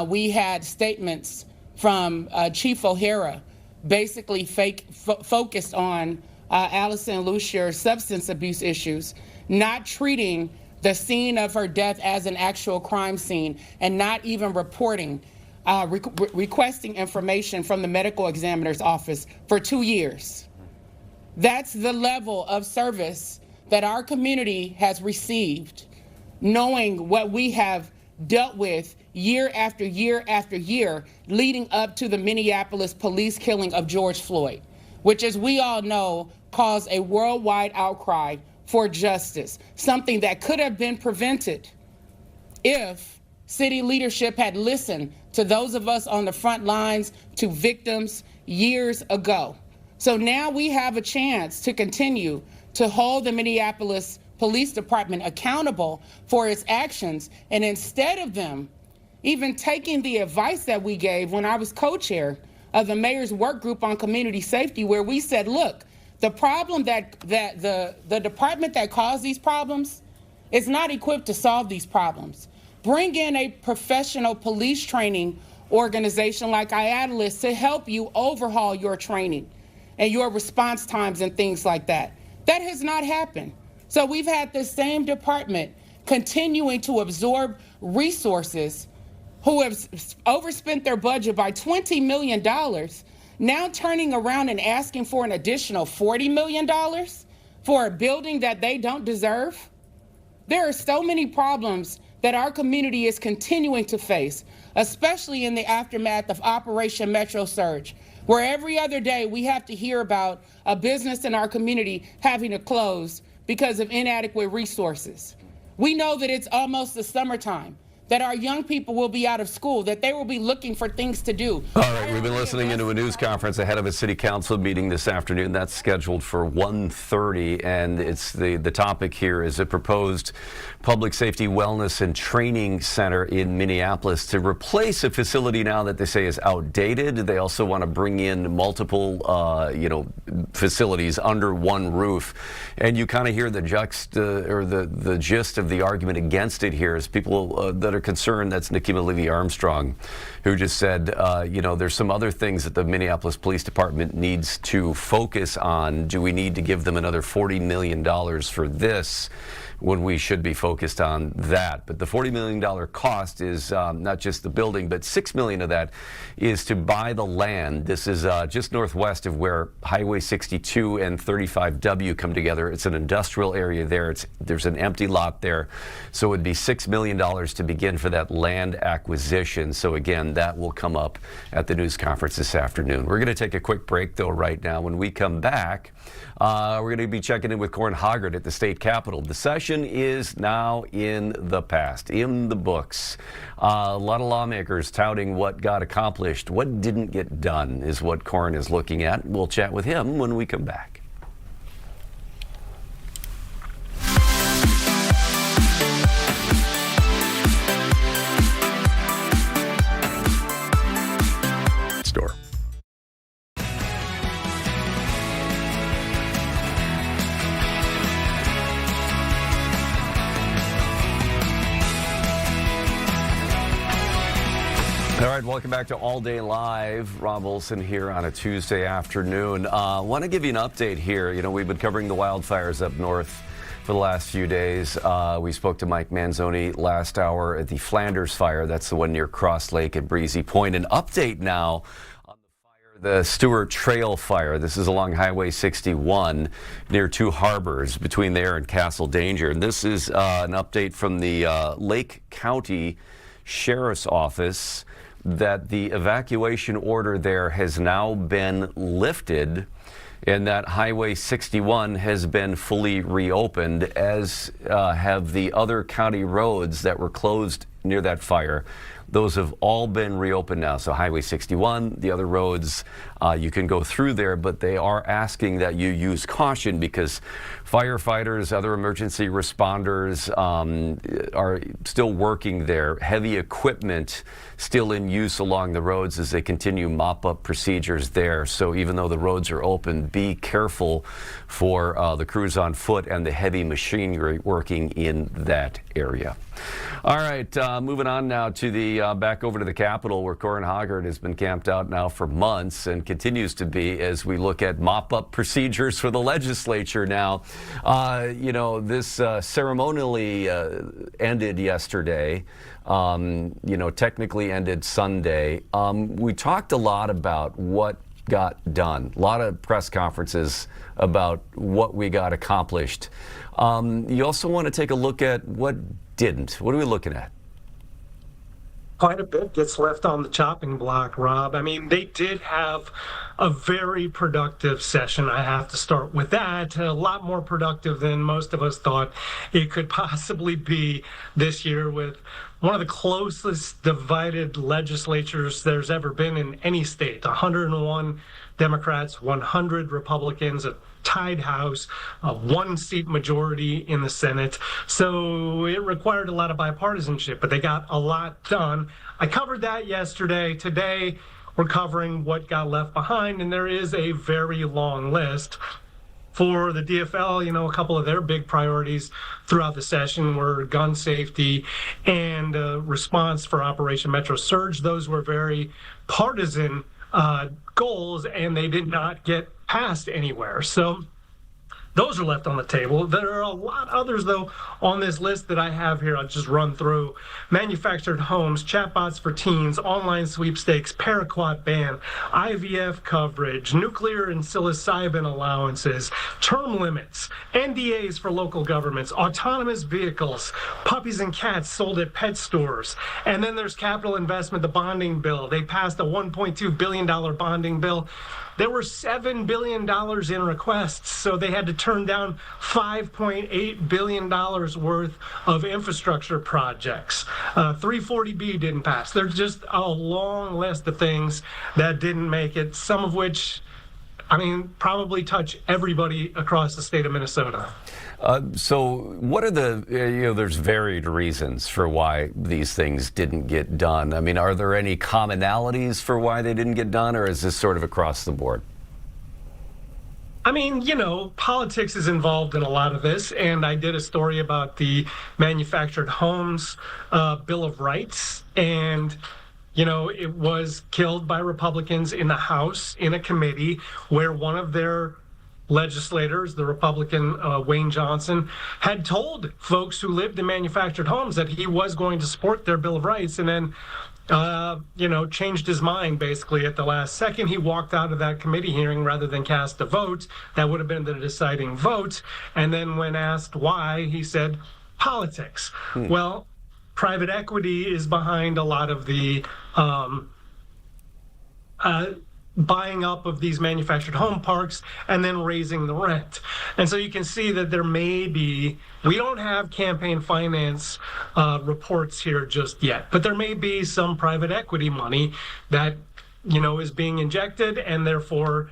we had statements from Chief O'Hara, basically focused on Allison Lucier's substance abuse issues, not treating the scene of her death as an actual crime scene, and not even reporting, requesting information from the medical examiner's office for 2 years. That's the level of service that our community has received, knowing what we have dealt with year after year after year leading up to the Minneapolis police killing of George Floyd, which, as we all know, caused a worldwide outcry for justice, something that could have been prevented if city leadership had listened to those of us on the front lines, to victims years ago. So now we have a chance to continue to hold the Minneapolis Police Department accountable for its actions, and instead of them even taking the advice that we gave when I was co-chair of the mayor's work group on community safety, where we said, look, the problem that the department that caused these problems is not equipped to solve these problems. Bring in a professional police training organization like IADLIS to help you overhaul your training and your response times and things like that. That has not happened. So we've had the same department continuing to absorb resources, who have overspent their budget by $20 million, now turning around and asking for an additional $40 million for a building that they don't deserve. There are so many problems that our community is continuing to face, especially in the aftermath of Operation Metro Surge, where every other day we have to hear about a business in our community having to close because of inadequate resources. We know that it's almost the summertime, that our young people will be out of school, that they will be looking for things to do. All right, we've been listening into a news conference ahead of a city council meeting this afternoon. That's scheduled for 1:30, and it's the topic here is a proposed public safety wellness and training center in Minneapolis to replace a facility now that they say is outdated. They also want to bring in multiple, facilities under one roof. And you kind of hear the the gist of the argument against it here is people that are concerned. That's Nikki Levy-Armstrong, who just said, there's some other things that the Minneapolis Police Department needs to focus on. Do we need to give them another $40 million for this when we should be focused on that? But the $40 million cost is not just the building, but $6 million of that is to buy the land. This is just northwest of where Highway 62 and 35W come together. It's an industrial area there. There's an empty lot there. So it'd be $6 million to begin for that land acquisition. So again, that will come up at the news conference this afternoon. We're going to take a quick break though right now. When we come back, we're going to be checking in with Corin Hoggard at the state capitol. The session is now in the past, in the books. A lot of lawmakers touting what got accomplished. What didn't get done is what Corin is looking at. We'll chat with him when we come back. Store. All right, welcome back to All Day Live. Rob Olson here on a Tuesday afternoon. Want to give you an update here. We've been covering the wildfires up north for the last few days. We spoke to Mike Manzoni last hour at the Flanders fire. That's the one near Cross Lake and Breezy Point. An update now on the Stewart Trail fire. This is along Highway 61 near Two Harbors between there and Castle Danger. And this is an update from the Lake County Sheriff's Office that the evacuation order there has now been lifted and that Highway 61 has been fully reopened, as have the other county roads that were closed near that fire. Those have all been reopened now. So Highway 61, the other roads, you can go through there, but they are asking that you use caution because firefighters, other emergency responders are still working there. Heavy equipment still in use along the roads as they continue mop-up procedures there. So even though the roads are open, be careful for the crews on foot and the heavy machinery working in that area. All right, moving on now to the back over to the Capitol, where Corin Hoggard has been camped out now for months and continues to be as we look at mop-up procedures for the legislature now. This ceremonially ended yesterday. Technically ended Sunday. We talked a lot about what got done. A lot of press conferences about what we got accomplished. You also want to take a look at what didn't. What are we looking at? Quite a bit gets left on the chopping block, Rob. I mean, they did have a very productive session. I have to start with that. A lot more productive than most of us thought it could possibly be this year, with one of the closest divided legislatures there's ever been in any state. 101 Democrats, 100 Republicans, a tied House, a one-seat majority in the Senate. So it required a lot of bipartisanship, but they got a lot done. I covered that yesterday. Today, we're covering what got left behind, and there is a very long list. For the DFL, a couple of their big priorities throughout the session were gun safety and response for Operation Metro Surge. Those were very partisan goals, and they did not get passed anywhere. So those are left on the table. There are a lot others, though, on this list that I have here. I'll just run through. Manufactured homes, chatbots for teens, online sweepstakes, paraquat ban, IVF coverage, nuclear and psilocybin allowances, term limits, NDAs for local governments, autonomous vehicles, puppies and cats sold at pet stores. And then there's capital investment, the bonding bill. They passed a $1.2 billion bonding bill. There were $7 billion in requests, so they had to turn down $5.8 billion worth of infrastructure projects. 340B didn't pass. There's just a long list of things that didn't make it, some of which, probably touch everybody across the state of Minnesota. So what are there's varied reasons for why these things didn't get done. Are there any commonalities for why they didn't get done, or is this sort of across the board? I mean, you know, politics is involved in a lot of this, and I did a story about the manufactured homes Bill of Rights, and you know, it was killed by Republicans in the House in a committee where one of their legislators, the Republican Wayne Johnson, had told folks who lived in manufactured homes that he was going to support their Bill of Rights, and then you know, changed his mind basically at the last second. He walked out of that committee hearing rather than cast a vote. That would have been the deciding vote. And then when asked why, he said, politics. Well, private equity is behind a lot of the buying up of these manufactured home parks and then raising the rent. And so you can see that there may be, we don't have campaign finance reports here just yet, but there may be some private equity money that, you know, is being injected and therefore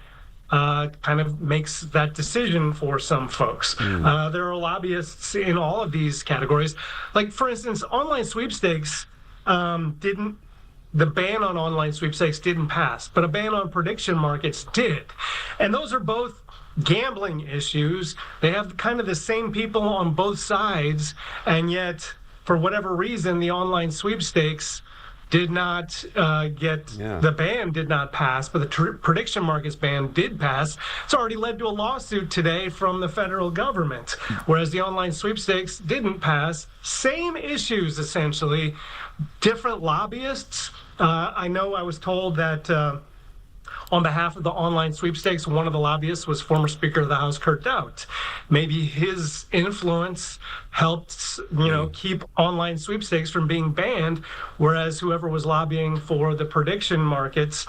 kind of makes that decision for some folks. There are lobbyists in all of these categories. Like, for instance, online sweepstakes the ban on online sweepstakes didn't pass, but a ban on prediction markets did. And those are both gambling issues. They have kind of the same people on both sides, and yet, for whatever reason, the online sweepstakes did not the ban did not pass, but the prediction markets ban did pass. It's already led to a lawsuit today from the federal government, whereas the online sweepstakes didn't pass. Same issues, essentially, different lobbyists. I know I was told that on behalf of the online sweepstakes, one of the lobbyists was former Speaker of the House, Kurt Dowd. Maybe his influence helped, you know, keep online sweepstakes from being banned, whereas whoever was lobbying for the prediction markets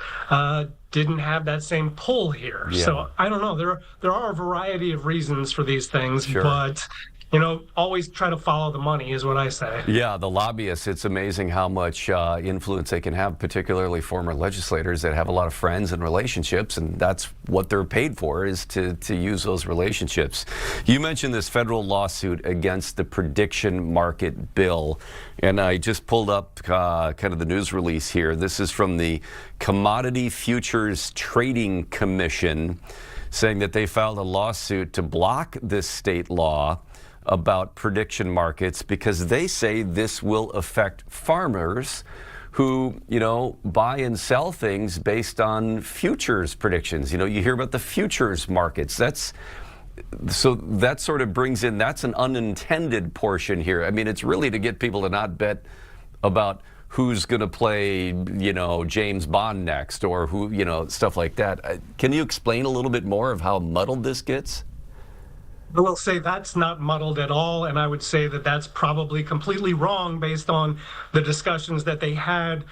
didn't have that same pull here. So I don't know. There are a variety of reasons for these things, but you know, always try to follow the money is what I say. Yeah, the lobbyists, it's amazing how much influence they can have, particularly former legislators that have a lot of friends and relationships, and that's what they're paid for, is to use those relationships. You mentioned this federal lawsuit against the prediction market bill, and I just pulled up kind of the news release here. This is from the Commodity Futures Trading Commission, saying that they filed a lawsuit to block this state law about prediction markets because they say this will affect farmers who, you know, buy and sell things based on futures predictions. You know, you hear about the futures markets. So that sort of brings in, that's an unintended portion here. I mean, it's really to get people to not bet about who's going to play, you know, James Bond next, or who, you know, stuff like that. Can you explain a little bit more of how muddled this gets? I will say that's not muddled at all, and I would say that that's probably completely wrong based on the discussions that they had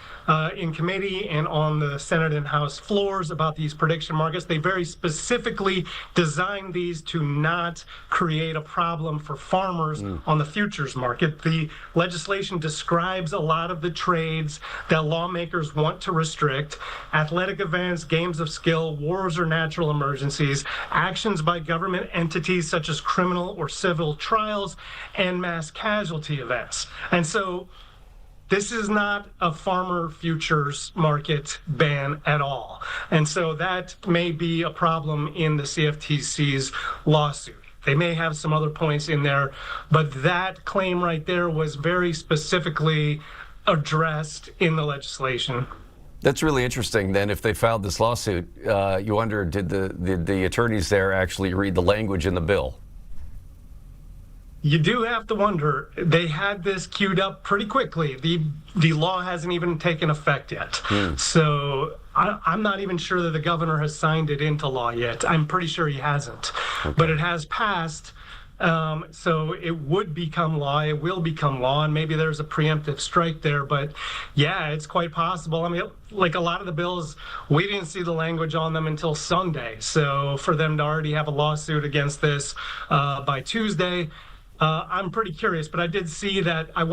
in committee and on the Senate and House floors about these prediction markets. They very specifically designed these to not create a problem for farmers on the futures market. The legislation describes a lot of the trades that lawmakers want to restrict: athletic events, games of skill, wars or natural emergencies, actions by government entities such as criminal or civil trials, and mass casualty events. And so this is not a farmer futures market ban at all. And so that may be a problem in the CFTC's lawsuit. They may have some other points in there, but that claim right there was very specifically addressed in the legislation. That's really interesting. Then if they filed this lawsuit, you wonder, did the attorneys there actually read the language in the bill? You do have to wonder. They had this queued up pretty quickly. The law hasn't even taken effect yet. So I'm not even sure that the governor has signed it into law yet. I'm pretty sure he hasn't. But it has passed. So it would become law, it will become law, and maybe there's a preemptive strike there, but yeah, it's quite possible. I mean, like a lot of the bills, we didn't see the language on them until Sunday. So for them to already have a lawsuit against this by Tuesday, I'm pretty curious, but I did see that. I'm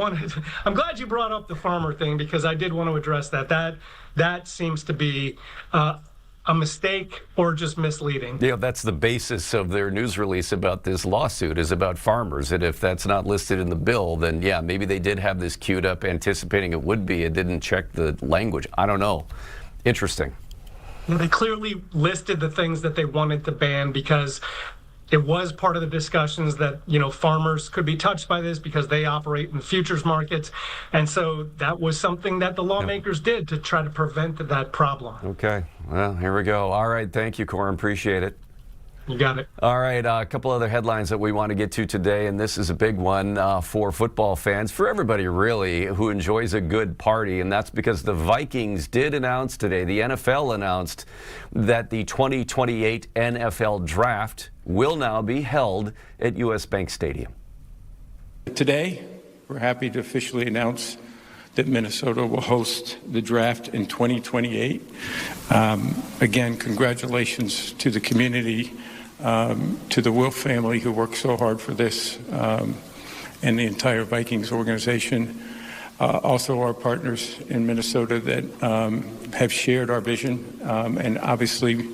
glad you brought up the farmer thing, because I did want to address that. That seems to be a mistake or just misleading. Yeah, that's the basis of their news release about this lawsuit, is about farmers. And if that's not listed in the bill, then yeah, maybe they did have this queued up anticipating it would be. It didn't check the language. I don't know. Interesting. They clearly listed the things that they wanted to ban because it was part of the discussions that, farmers could be touched by this because they operate in futures markets. And so that was something that the lawmakers did to try to prevent that problem. Okay. Well, here we go. All right. Thank you, Corin. Appreciate it. You got it. All right, a couple other headlines that we want to get to today, and this is a big one for football fans, for everybody really who enjoys a good party, and that's because the Vikings did announce today, the NFL announced that the 2028 NFL Draft will now be held at U.S. Bank Stadium. Today, we're happy to officially announce that Minnesota will host the draft in 2028. Again, congratulations to the community, to the Wilf family who worked so hard for this, and the entire Vikings organization. Also our partners in Minnesota that have shared our vision and obviously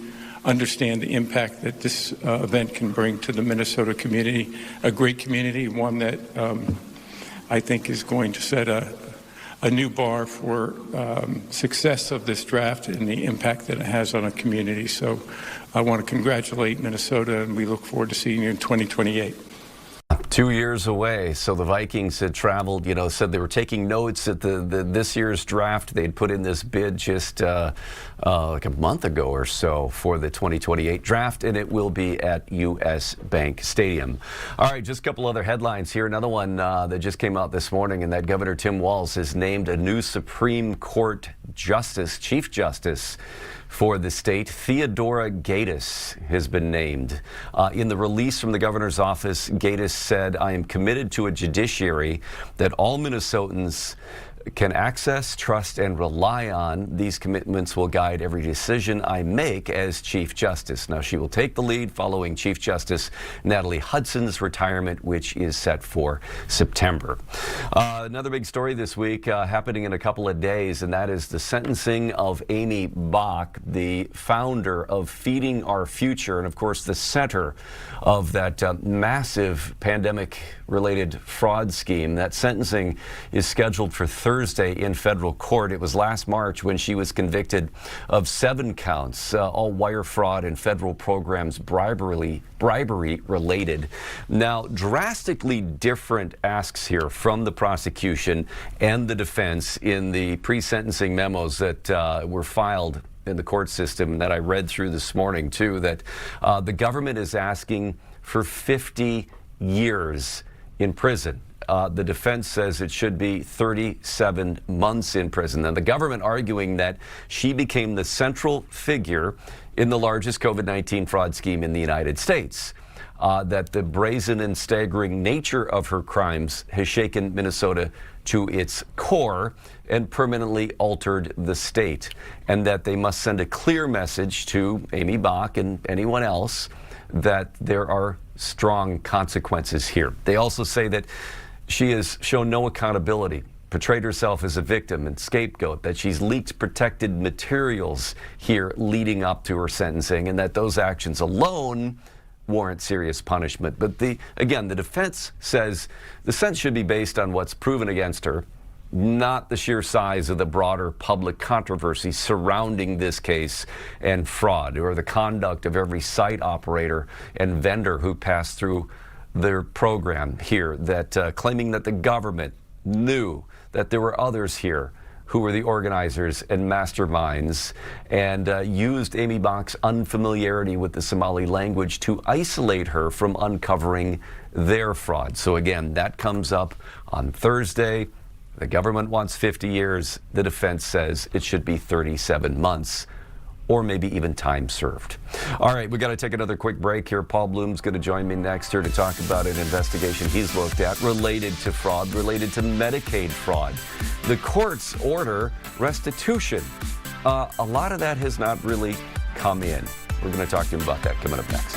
understand the impact that this event can bring to the Minnesota community, a great community, one that I think is going to set a new bar for success of this draft and the impact that it has on a community. So I want to congratulate Minnesota, and we look forward to seeing you in 2028. 2 years away. So the Vikings had traveled, said they were taking notes at this year's draft. They'd put in this bid just like a month ago or so for the 2028 draft, and it will be at U.S. Bank Stadium. All right, just a couple other headlines here. Another one that just came out this morning, and that Governor Tim Walz has named a new Supreme Court Justice, Chief Justice, for the state. Theodora Gatis has been named. In the release from the governor's office, Gatis said, "I am committed to a judiciary that all Minnesotans can access, trust, and rely on. These commitments will guide every decision I make as Chief Justice." Now, she will take the lead following Chief Justice Natalie Hudson's retirement, which is set for September. Another big story this week happening in a couple of days, and that is the sentencing of Amy Bach, the founder of Feeding Our Future, and of course the center of that massive pandemic-related fraud scheme. That sentencing is scheduled for Thursday in federal court. It was last March when she was convicted of 7 counts, all wire fraud and federal programs bribery related. Now, drastically different asks here from the prosecution and the defense in the pre-sentencing memos that were filed in the court system that I read through this morning too, that the government is asking for 50 years in prison. The defense says it should be 37 months in prison. And the government arguing that she became the central figure in the largest COVID-19 fraud scheme in the United States. That the brazen and staggering nature of her crimes has shaken Minnesota to its core and permanently altered the state. And that they must send a clear message to Amy Bach and anyone else that there are strong consequences here. They also say that she has shown no accountability, portrayed herself as a victim and scapegoat, that she's leaked protected materials here leading up to her sentencing, and that those actions alone warrant serious punishment. But again, the defense says the sentence should be based on what's proven against her, not the sheer size of the broader public controversy surrounding this case and fraud, or the conduct of every site operator and vendor who passed through their program here, that claiming that the government knew that there were others here who were the organizers and masterminds, and used Amy Bach's unfamiliarity with the Somali language to isolate her from uncovering their fraud. So again, that comes up on Thursday. The government wants 50 years. The defense says it should be 37 months. Or maybe even time served. All right, we got to take another quick break here. Paul Bloom's going to join me next here to talk about an investigation he's looked at related to fraud, related to Medicaid fraud. The courts order restitution. A lot of that has not really come in. We're going to talk to him about that coming up next.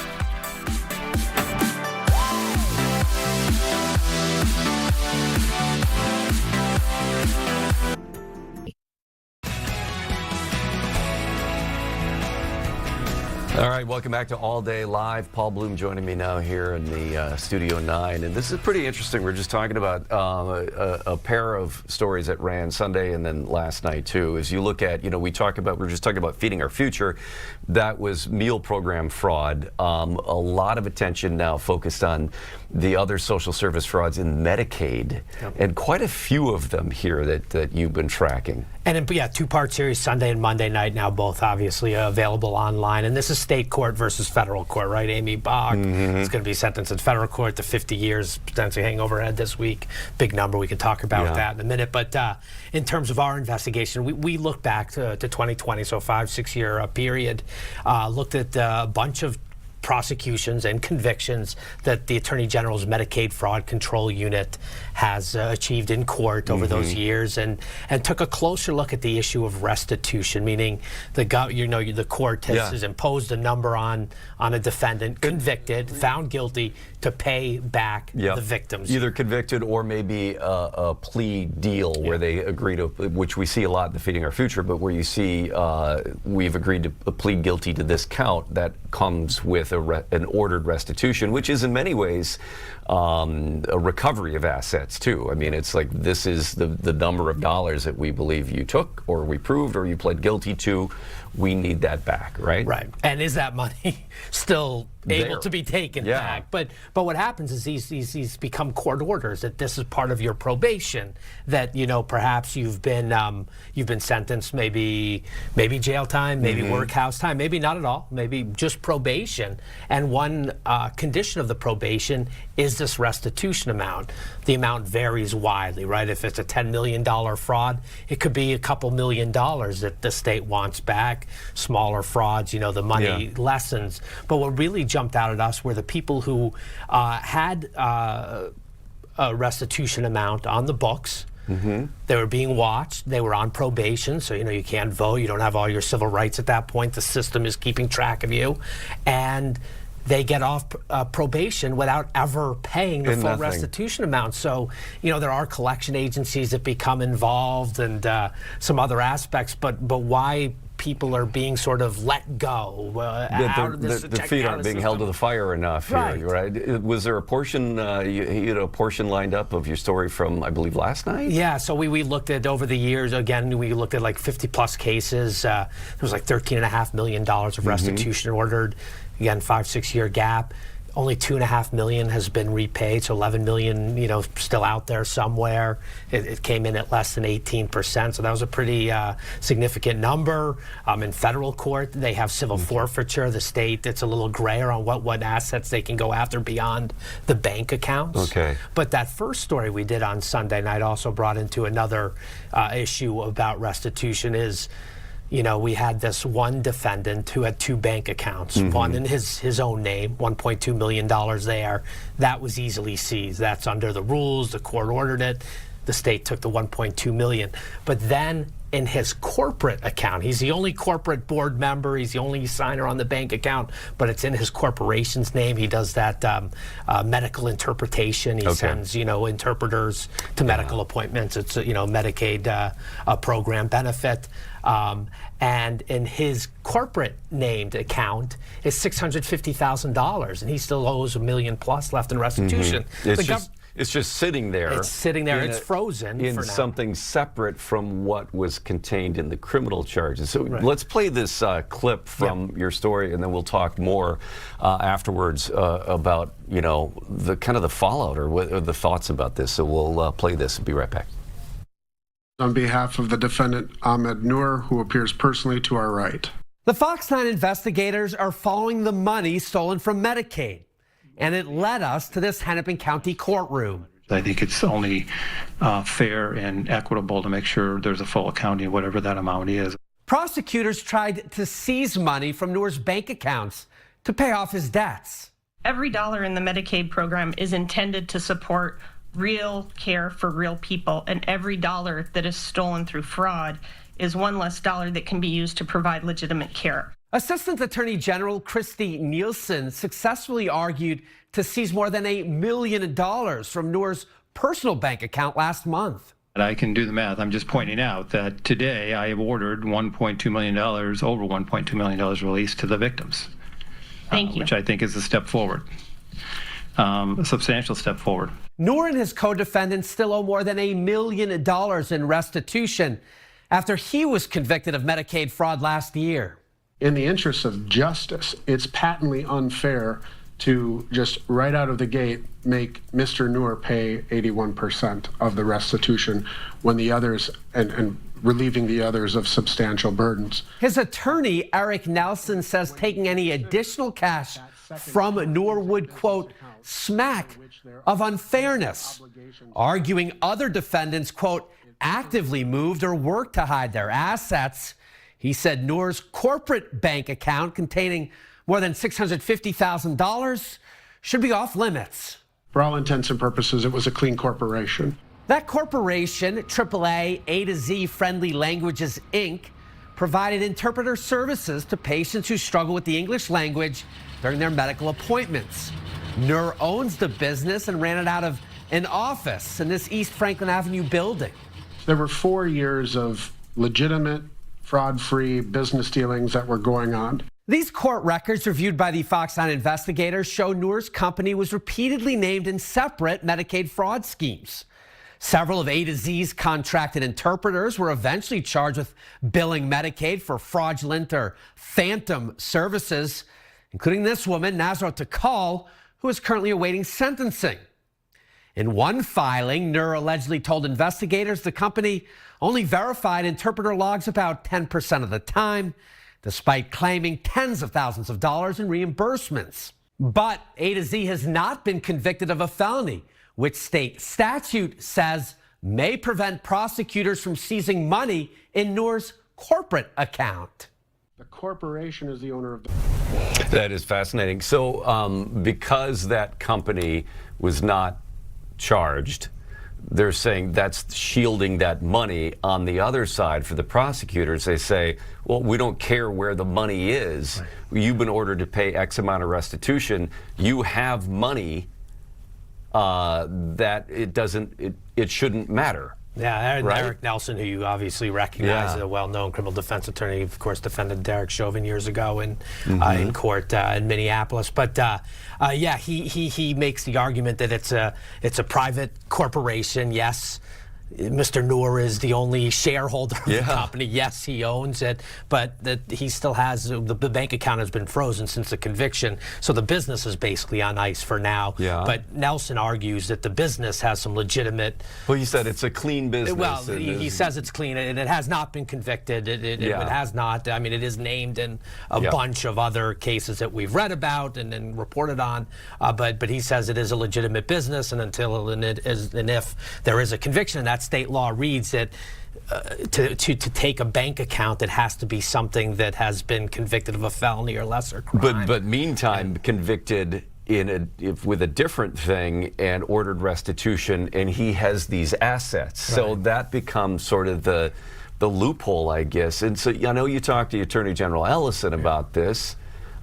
All right, welcome back to All Day Live. Paul Bloom joining me now here in the Studio 9. And this is pretty interesting. We're just talking about a pair of stories that ran Sunday and then last night, too. As you look at, we're just talking about feeding our future. That was meal program fraud. A lot of attention now focused on the other social service frauds in Medicaid. Yep. And quite a few of them here that you've been tracking. And two-part series, Sunday and Monday night, now both obviously available online. And this is state court versus federal court, right? Amy Bach is going to be sentenced in federal court to 50 years, potentially hanging over her head this week. Big number. We can talk about that in a minute. But in terms of our investigation, we look back to 2020, so 5-6 year period, looked at a bunch of prosecutions and convictions that the Attorney General's Medicaid Fraud Control Unit has achieved in court over those years, and took a closer look at the issue of restitution, meaning the court has imposed a number on a defendant convicted, found guilty, to pay back the victims. Either convicted or maybe a plea deal where they agree to, which we see a lot in the Feeding Our Future, but where you see we've agreed to plead guilty to this count that comes with an ordered restitution, which is in many ways a recovery of assets too. I mean, it's like this is the number of dollars that we believe you took or we proved or you pled guilty to. We need that back, right? Right. And is that money still able to be taken back? But what happens is these become court orders that this is part of your probation, that perhaps you've been sentenced, maybe jail time, maybe workhouse time, maybe not at all, maybe just probation. And one condition of the probation is this restitution amount. The amount varies widely, right? If it's a $10 million fraud, it could be a couple $1 million that the state wants back. Smaller frauds, the money lessens. But what really jumped out at us were the people who had a restitution amount on the books. They were being watched. They were on probation, so you can't vote. You don't have all your civil rights at that point. The system is keeping track of you, and they get off probation without ever paying the full restitution amount. So, there are collection agencies that become involved and some other aspects, but why people are being sort of let go out of this. The feet aren't being held to the fire enough here, right? Was there a portion, you had a portion lined up of your story from, I believe, last night? Yeah, so we looked at over the years, again, we looked at like 50 plus cases. There was like $13.5 million of restitution ordered. Again, 5-6 year gap. Only $2.5 million has been repaid, so $11 million, still out there somewhere. It came in at less than 18%, so that was a pretty significant number. In federal court, they have civil forfeiture. The state, it's a little grayer on what assets they can go after beyond the bank accounts. Okay. But that first story we did on Sunday night also brought into another issue about restitution is, we had this one defendant who had two bank accounts, one in his own name, $1.2 million there. That was easily seized. That's under the rules. The court ordered it. The state took the $1.2 million. But then in his corporate account, he's the only corporate board member, he's the only signer on the bank account, but it's in his corporation's name. He does that medical interpretation. He sends, interpreters to medical appointments. It's a, Medicaid program benefit. And in his corporate named account is $650,000, and he still owes $1 million plus left in restitution. It's just sitting there. It's sitting there. It's frozen in for now. Something separate from what was contained in the criminal charges. So let's play this clip from your story, and then we'll talk more afterwards about the kind of the fallout or the thoughts about this. So we'll play this and be right back. On behalf of the defendant Ahmed Noor, who appears personally to our right. The Fox 9 investigators are following the money stolen from Medicaid, and it led us to this Hennepin County courtroom. I think it's only fair and equitable to make sure there's a full accounting of whatever that amount is. Prosecutors tried to seize money from Noor's bank accounts to pay off his debts. Every dollar in the Medicaid program is intended to support real care for real people, and every dollar that is stolen through fraud is one less dollar that can be used to provide legitimate care. Assistant Attorney General Christy Nielsen successfully argued to seize more than $8 million from Noor's personal bank account last month. I can do the math. I'm just pointing out that today I have ordered $1.2 million, over $1.2 million released to the victims. Thank you. Which I think is a step forward, a substantial step forward. Noor and his co-defendants still owe more than $1 million in restitution after he was convicted of Medicaid fraud last year. In the interest of justice, it's patently unfair to just right out of the gate make Mr. Noor pay 81% of the restitution when the others, and relieving the others of substantial burdens. His attorney, Eric Nelson, says taking any additional cash from Noor would, quote, smack of unfairness, arguing other defendants, quote, actively moved or worked to hide their assets. He said Noor's corporate bank account containing more than $650,000 should be off limits. For all intents and purposes, it was a clean corporation. That corporation, AAA A to Z Friendly Languages, Inc., provided interpreter services to patients who struggle with the English language during their medical appointments. Noor owns the business and ran it out of an office in this East Franklin Avenue building. There were 4 years of legitimate, fraud-free business dealings that were going on. These court records reviewed by the Fox 9 investigators show Noor's company was repeatedly named in separate Medicaid fraud schemes. Several of A to Z's contracted interpreters were eventually charged with billing Medicaid for fraudulent or phantom services, including this woman, Nazra Takal, who is currently awaiting sentencing. In one filing, Noor allegedly told investigators the company only verified interpreter logs about 10% of the time, despite claiming tens of thousands of dollars in reimbursements. But A to Z has not been convicted of a felony, which state statute says may prevent prosecutors from seizing money in Noor's corporate account. The corporation is the owner of the... That is fascinating. So because that company was not charged, they're saying that's shielding that money. On the other side, for the prosecutors, they say, well, we don't care where the money is. Right. You've been ordered to pay X amount of restitution. You have money that it shouldn't matter. Yeah, right? Eric Nelson, who you obviously recognize, a well-known criminal defense attorney, of course, defended Derek Chauvin years ago in court in Minneapolis. But yeah, he makes the argument that it's a private corporation. Yes, Mr. Noor is the only shareholder of the company. Yes, he owns it, but that he still has the bank account has been frozen since the conviction, so the business is basically on ice for now. Yeah. But Nelson argues that the business has some legitimate. Well, he said it's a clean business. Well, he says it's clean, and it has not been convicted. It has not. I mean, it is named in a bunch of other cases that we've read about and reported on. But he says it is a legitimate business, and until and if there is a conviction, that state law reads that to take a bank account, it has to be something that has been convicted of a felony or lesser crime. But meantime, convicted with a different thing and ordered restitution, and he has these assets. Right. So that becomes sort of the loophole, I guess. And so I know you talked to Attorney General Ellison about this.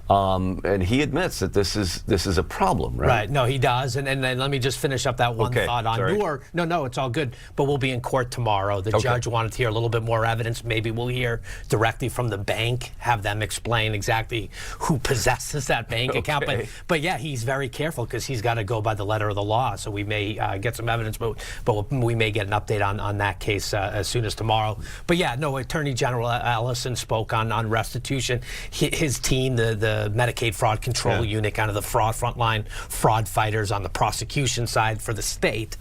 And he admits that this is a problem, right? Right. No, he does. And let me just finish up that one thought on Noor. No, it's all good. But we'll be in court tomorrow. The judge wanted to hear a little bit more evidence. Maybe we'll hear directly from the bank, have them explain exactly who possesses that bank account. But yeah, he's very careful because he's got to go by the letter of the law. So we may get some evidence, but we may get an update on that case as soon as tomorrow. But yeah, no, Attorney General Ellison spoke on restitution. His team, the Medicaid fraud control unit, kind of the frontline fraud fighters on the prosecution side for the state.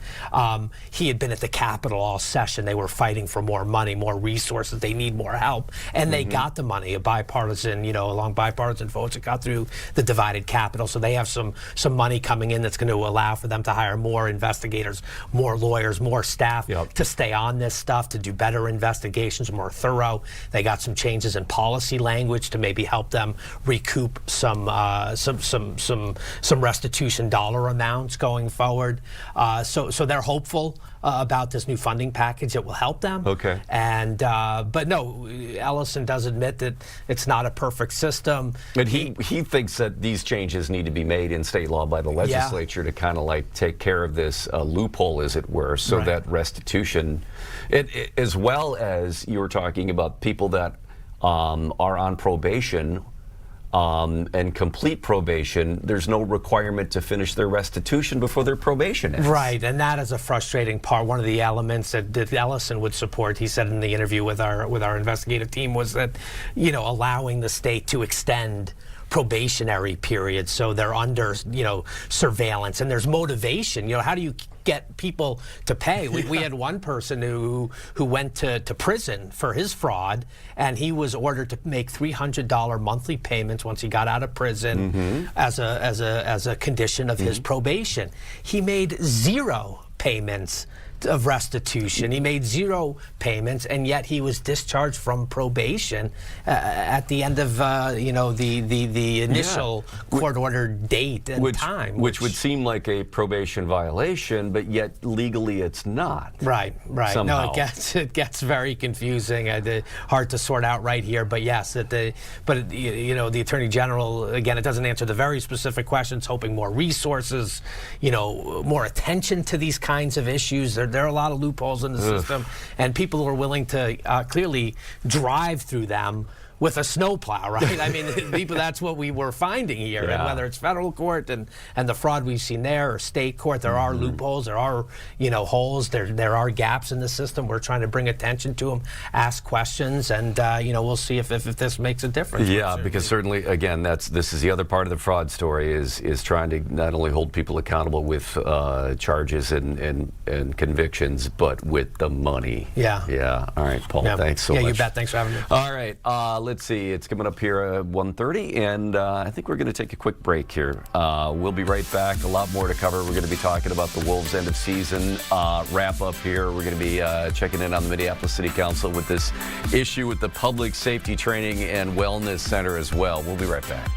He had been at the Capitol all session. They were fighting for more money, more resources. They need more help, and they got the money. A bipartisan, along bipartisan votes, it got through the divided Capitol. So they have some money coming in that's going to allow for them to hire more investigators, more lawyers, more staff to stay on this stuff, to do better investigations, more thorough. They got some changes in policy language to maybe help them recoup some restitution dollar amounts going forward. So they're hopeful about this new funding package that will help them. Okay. And but no, Ellison does admit that it's not a perfect system. But he thinks that these changes need to be made in state law by the legislature to kind of like take care of this loophole, as it were, so that restitution, as well as you were talking about people that are on probation. and complete probation, there's no requirement to finish their restitution before their probation ends. Right, and that is a frustrating part. One of the elements that Ellison would support, he said in the interview with our investigative team, was that, you know, allowing the state to extend probationary periods so they're under, you know, surveillance, and there's motivation. You know, how do you get people to pay? We had one person who went to prison for his fraud, and he was ordered to make $300 monthly payments once he got out of prison as a condition of his probation. He made 0 payments of restitution. He made 0 payments, and yet he was discharged from probation at the end of you know, the initial court-ordered date and time, which would seem like a probation violation, but yet legally it's not. Right. Somehow. No, it gets very confusing. Hard to sort out right here. But yes, you know, the Attorney General, again, it doesn't answer the very specific questions. Hoping more resources, you know, more attention to these kinds of issues. There are a lot of loopholes in the system, and people who are willing to clearly drive through them with a snowplow, right? I mean, people, that's what we were finding here. And whether it's federal court and the fraud we've seen there, or state court, there are loopholes, there are, you know, holes, there are gaps in the system. We're trying to bring attention to them, ask questions, and you know, we'll see if this makes a difference. Yeah, because certainly, again, this is the other part of the fraud story, is trying to not only hold people accountable with charges and convictions, but with the money. Yeah. All right, Paul, thanks so much. Yeah, you bet. Thanks for having me. All right. Let's see. It's coming up here at 1:30, and I think we're going to take a quick break here. We'll be right back. A lot more to cover. We're going to be talking about the Wolves' end of season wrap up here. We're going to be checking in on the Minneapolis City Council with this issue with the Public Safety Training and Wellness Center as well. We'll be right back.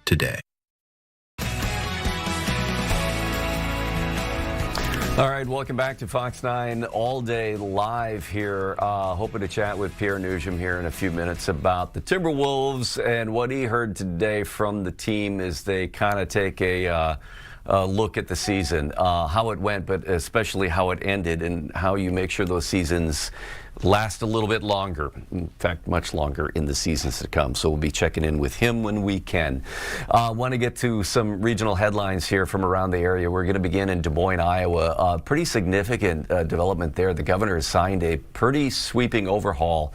Today. All right, welcome back to Fox 9 All Day Live here. Hoping to chat with Pierre Nugent here in a few minutes about the Timberwolves, and what he heard today from the team as they kind of take a look at the season, how it went, but especially how it ended, and how you make sure those seasons last a little bit longer. In fact, much longer in the seasons to come. So we'll be checking in with him when we can. Want to get to some regional headlines here from around the area. We're going to begin in Des Moines, Iowa. Pretty significant development there. The governor has signed a pretty sweeping overhaul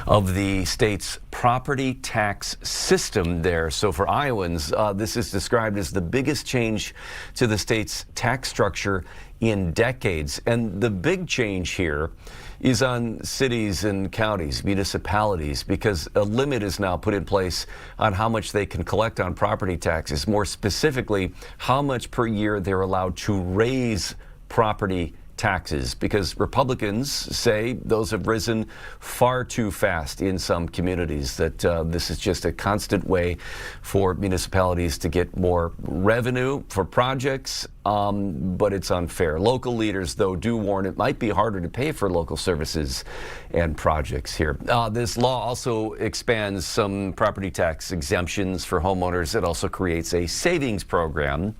of the state's property tax system there. So for Iowans, this is described as the biggest change to the state's tax structure in decades. And the big change here is on cities and counties, municipalities, because a limit is now put in place on how much they can collect on property taxes. More specifically, how much per year they're allowed to raise property taxes, because Republicans say those have risen far too fast in some communities, that this is just a constant way for municipalities to get more revenue for projects, but it's unfair. Local leaders, though, do warn it might be harder to pay for local services and projects here. This law also expands some property tax exemptions for homeowners. It also creates a savings program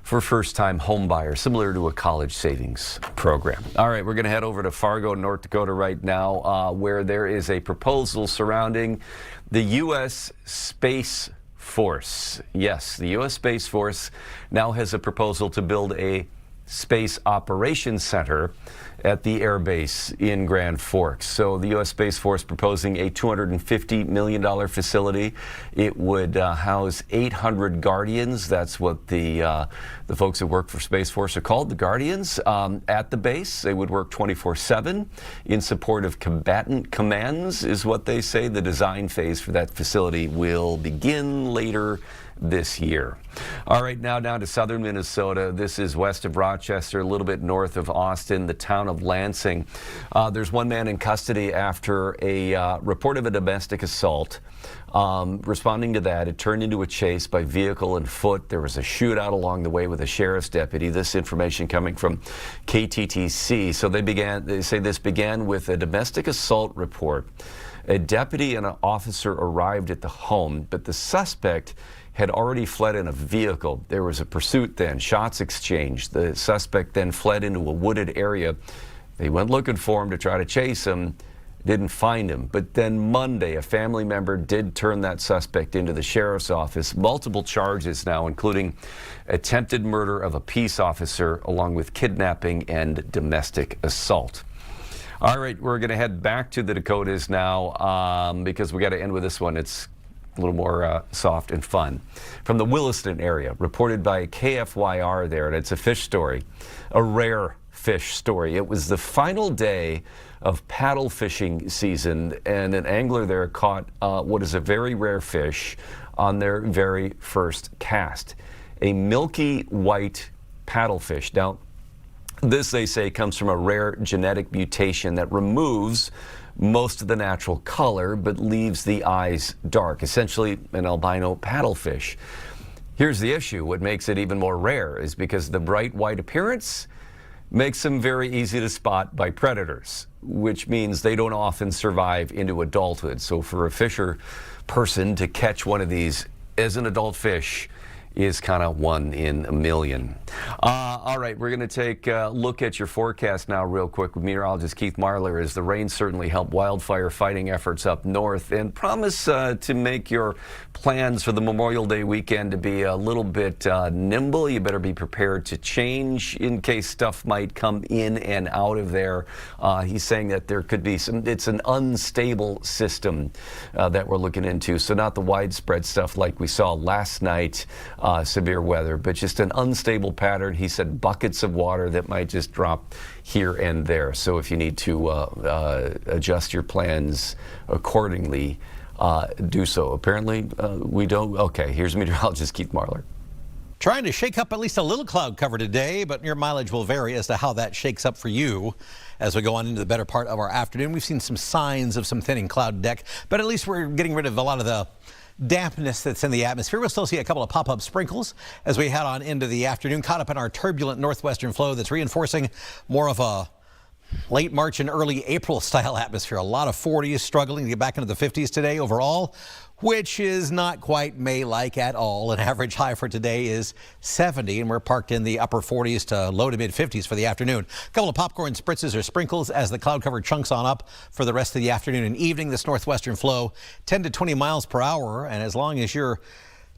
for first-time home buyers, similar to a college savings program. All right, we're going to head over to Fargo, North Dakota right now, where there is a proposal surrounding the U.S. Space Force. Yes, the U.S. Space Force now has a proposal to build a Space Operations Center at the air base in Grand Forks. So the U.S. Space Force proposing a $250 million facility. It would house 800 Guardians. That's what the folks that work for Space Force are called, the Guardians. At the base, they would work 24/7 in support of combatant commands, is what they say. The design phase for that facility will begin later this year. All right, now down to southern Minnesota. This is west of Rochester, a little bit north of Austin, the town of Lansing. There's one man in custody after a report of a domestic assault. Responding to that, it turned into a chase by vehicle and foot. There was a shootout along the way with a sheriff's deputy. This information coming from KTTC. So they say this began with a domestic assault report A deputy and an officer arrived at the home, but the suspect had already fled in a vehicle. There was a pursuit then, shots exchanged. The suspect then fled into a wooded area. They went looking for him to try to chase him, didn't find him. But then Monday, a family member did turn that suspect into the sheriff's office. Multiple charges now, including attempted murder of a peace officer, along with kidnapping and domestic assault. All right, we're going to head back to the Dakotas now because we got to end with this one. It's a little more soft and fun. From the Williston area, reported by KFYR there, and it's a fish story, a rare fish story. It was the final day of paddle fishing season, and an angler there caught what is a very rare fish on their very first cast, a milky white paddlefish. Now, this, they say, comes from a rare genetic mutation that removes most of the natural color but leaves the eyes dark, essentially an albino paddlefish. Here's the issue. What makes it even more rare is because the bright white appearance makes them very easy to spot by predators, which means they don't often survive into adulthood. So for a fisher person to catch one of these as an adult fish is kind of 1 in a million. All right, we're going to take a look at your forecast now real quick with meteorologist Keith Marler, as the rain certainly helped wildfire fighting efforts up north, and promise to make your plans for the Memorial Day weekend to be a little bit nimble. You better be prepared to change in case stuff might come in and out of there. He's saying that there could be it's an unstable system that we're looking into, so not the widespread stuff like we saw last night, severe weather, but just an unstable pattern. He said buckets of water that might just drop here and there. So if you need to adjust your plans accordingly, do so. Apparently, we don't. Okay, here's meteorologist Keith Marler. Trying to shake up at least a little cloud cover today, but your mileage will vary as to how that shakes up for you as we go on into the better part of our afternoon. We've seen some signs of some thinning cloud deck, but at least we're getting rid of a lot of the dampness that's in the atmosphere. We'll still see a couple of pop-up sprinkles as we head on into the afternoon, caught up in our turbulent northwestern flow that's reinforcing more of a late March and early April style atmosphere. A lot of 40s struggling to get back into the 50s today overall, which is not quite May-like at all. An average high for today is 70, and we're parked in the upper 40s to low to mid 50s for the afternoon. A couple of popcorn spritzes or sprinkles as the cloud cover chunks on up for the rest of the afternoon and evening. This northwestern flow 10 to 20 miles per hour, and as long as your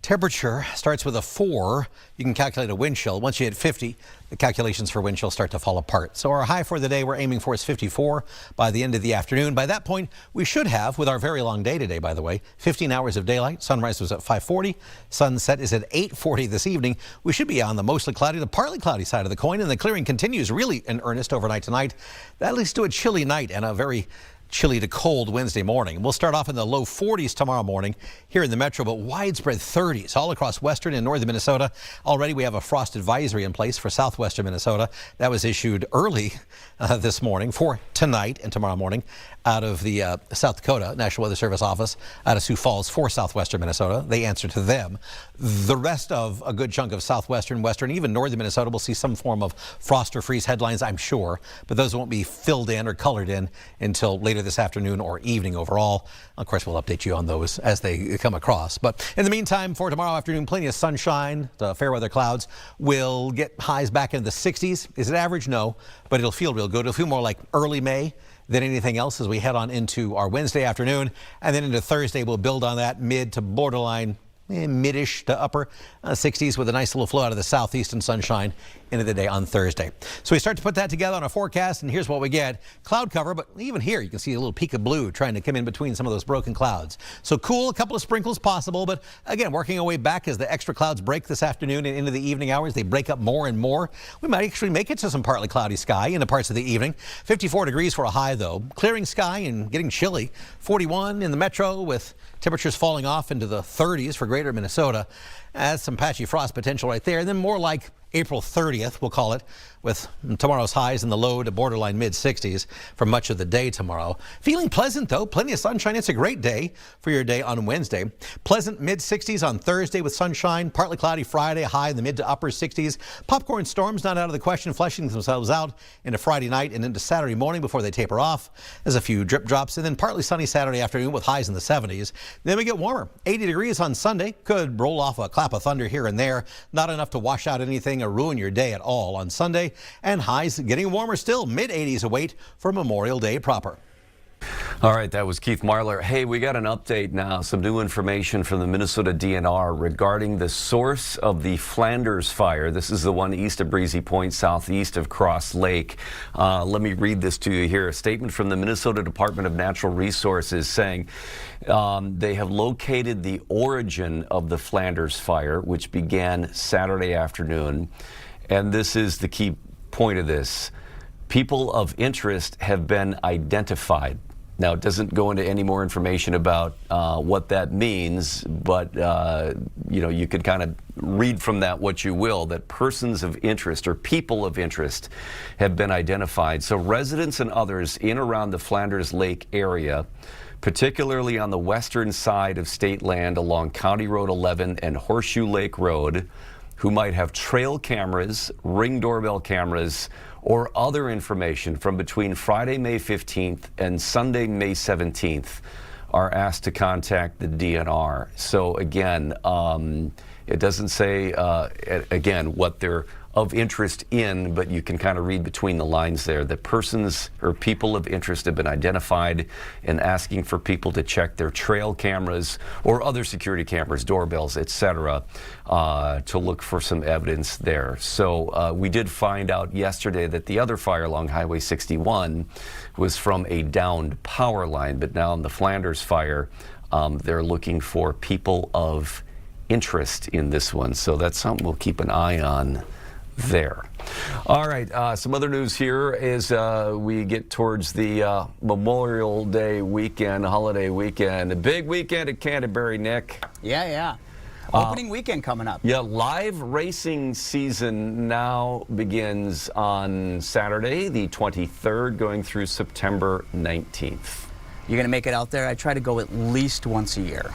temperature starts with a 4, you can calculate a wind chill. Once you hit 50, the calculations for wind chill start to fall apart. So our high for the day we're aiming for is 54 by the end of the afternoon. By that point, we should have, with our very long day today, by the way, 15 hours of daylight. Sunrise was at 5:40. Sunset is at 8:40 this evening. We should be on the mostly cloudy to partly cloudy side of the coin, and the clearing continues really in earnest overnight tonight. That leads to a chilly night and a very chilly to cold Wednesday morning. We'll start off in the low 40s tomorrow morning here in the metro, but widespread 30s all across western and northern Minnesota. Already we have a frost advisory in place for southwestern Minnesota. That was issued early this morning for tonight and tomorrow morning out of the South Dakota National Weather Service office out of Sioux Falls for southwestern Minnesota. They answer to them. The rest of a good chunk of southwestern, western, even northern Minnesota will see some form of frost or freeze headlines, I'm sure, but those won't be filled in or colored in until later this afternoon or evening overall. Of course, we'll update you on those as they come across. But in the meantime, for tomorrow afternoon, plenty of sunshine. The fair weather clouds will get highs back into the 60s. Is it average? No, but it'll feel real good. It'll feel more like early May than anything else as we head on into our Wednesday afternoon. And then into Thursday, we'll build on that mid to borderline mid-ish to upper 60s with a nice little flow out of the southeast and sunshine into the day on Thursday. So we start to put that together on a forecast, and here's what we get. Cloud cover, but even here you can see a little peak of blue trying to come in between some of those broken clouds. So cool, a couple of sprinkles possible, but again, working our way back as the extra clouds break this afternoon and into the evening hours. They break up more and more. We might actually make it to some partly cloudy sky in the parts of the evening. 54 degrees for a high, though. Clearing sky and getting chilly. 41 in the metro with temperatures falling off into the 30s for greater Minnesota. That's some patchy frost potential right there. And then more like April 30th, we'll call it, with tomorrow's highs in the low to borderline mid-60s for much of the day tomorrow. Feeling pleasant, though. Plenty of sunshine. It's a great day for your day on Wednesday. Pleasant mid-60s on Thursday with sunshine. Partly cloudy Friday, high in the mid to upper 60s. Popcorn storms not out of the question, fleshing themselves out into Friday night and into Saturday morning before they taper off. There's a few drip drops, and then partly sunny Saturday afternoon with highs in the 70s. Then we get warmer. 80 degrees on Sunday. Could roll off a clap of thunder here and there. Not enough to wash out anything or ruin your day at all on Sunday. And highs getting warmer still. Mid-80s await for Memorial Day proper. All right, that was Keith Marler. Hey, we got an update now, some new information from the Minnesota DNR regarding the source of the Flanders fire. This is the one east of Breezy Point, southeast of Cross Lake. Let me read this to you here. A statement from the Minnesota Department of Natural Resources saying they have located the origin of the Flanders fire, which began Saturday afternoon. And this is the key point of this. People of interest have been identified. Now, it doesn't go into any more information about what that means, but you know, you could kind of read from that what you will, that persons of interest or people of interest have been identified. So residents and others in around the Flanders Lake area, particularly on the western side of state land along County Road 11 and Horseshoe Lake Road, who might have trail cameras, Ring doorbell cameras, or other information from between Friday, May 15th and Sunday, May 17th are asked to contact the DNR. So again, it doesn't say, again, what they're of interest in, but you can kind of read between the lines there that persons or people of interest have been identified and asking for people to check their trail cameras or other security cameras, doorbells, etc., to look for some evidence there. So we did find out yesterday that the other fire along Highway 61 was from a downed power line, but now in the Flanders fire, they're looking for people of interest in this one. So that's something we'll keep an eye on there. All right, some other news here as we get towards the Memorial Day weekend, holiday weekend. A big weekend at Canterbury, Nick. Yeah. Opening weekend coming up. Yeah, live racing season now begins on Saturday, the 23rd, going through September 19th. You're going to make it out there? I try to go at least once a year.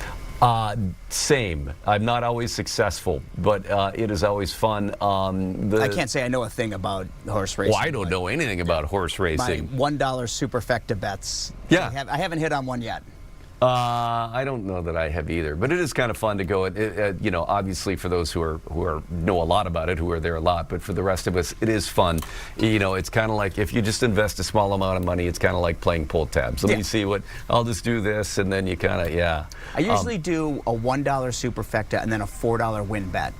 Same. I'm not always successful, but it is always fun. I can't say I know a thing about horse racing. Well, I don't know anything about horse racing. My $1 superfecta bets. Yeah. I haven't hit on one yet. I don't know that I have either, but it is kind of fun to go. You know, obviously for those who know a lot about it, who are there a lot, but for the rest of us, it is fun. You know, it's kind of like if you just invest a small amount of money, it's kind of like playing pull tabs. Let me see what I'll just do this, and then you kind of I usually do a $1 superfecta and then a $4 win bet.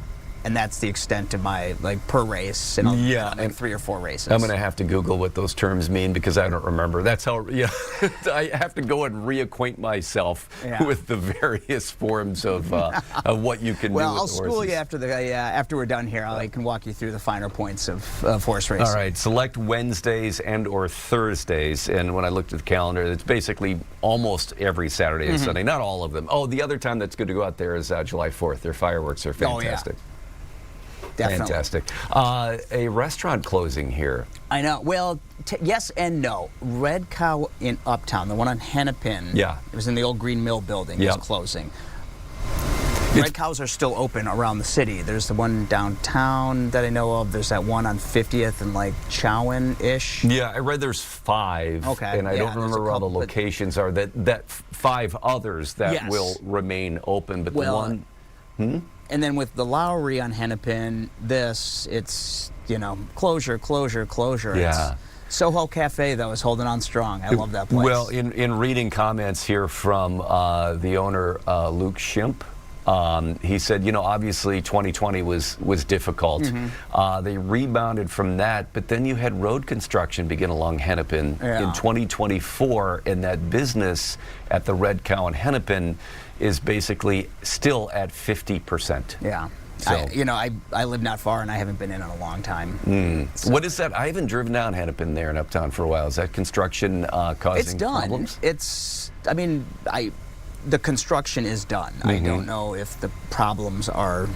And that's the extent of my, like, per race, and I'll make 3 or 4 races. I'm going to have to Google what those terms mean because I don't remember. That's how, I have to go and reacquaint myself with the various forms of what you can do with I'll horses. school you after we're done here. I can walk you through the finer points of horse racing. All right, select Wednesdays and or Thursdays, and when I looked at the calendar, it's basically almost every Saturday and Sunday, not all of them. Oh, the other time that's good to go out there is July 4th. Their fireworks are fantastic. Definitely. Fantastic. A restaurant closing here. I know. Well, yes and no. Red Cow in Uptown, the one on Hennepin. Yeah. It was in the old Green Mill building. Is closing. Red Cows are still open around the city. There's the one downtown that I know of. There's that one on 50th and like Chowan-ish. Yeah, I read there's 5. Okay. And I don't remember where all the locations are. That 5 others that will remain open, but the one. And then with the Lowry on Hennepin, it's, you know, closure. Yeah. Soho Cafe, though, is holding on strong. I love that place. Well, in reading comments here from the owner, Luke Shimp, he said, you know, obviously 2020 was difficult. They rebounded from that, but then you had road construction begin along Hennepin in 2024, and that business at the Red Cow in Hennepin is basically still at 50%. Yeah. So. I live not far, and I haven't been in a long time. So. What is that? I haven't driven down Hennepin there in Uptown for a while. Is that construction causing it's done. problems? It's, I mean, the construction is done. I don't know if the problems are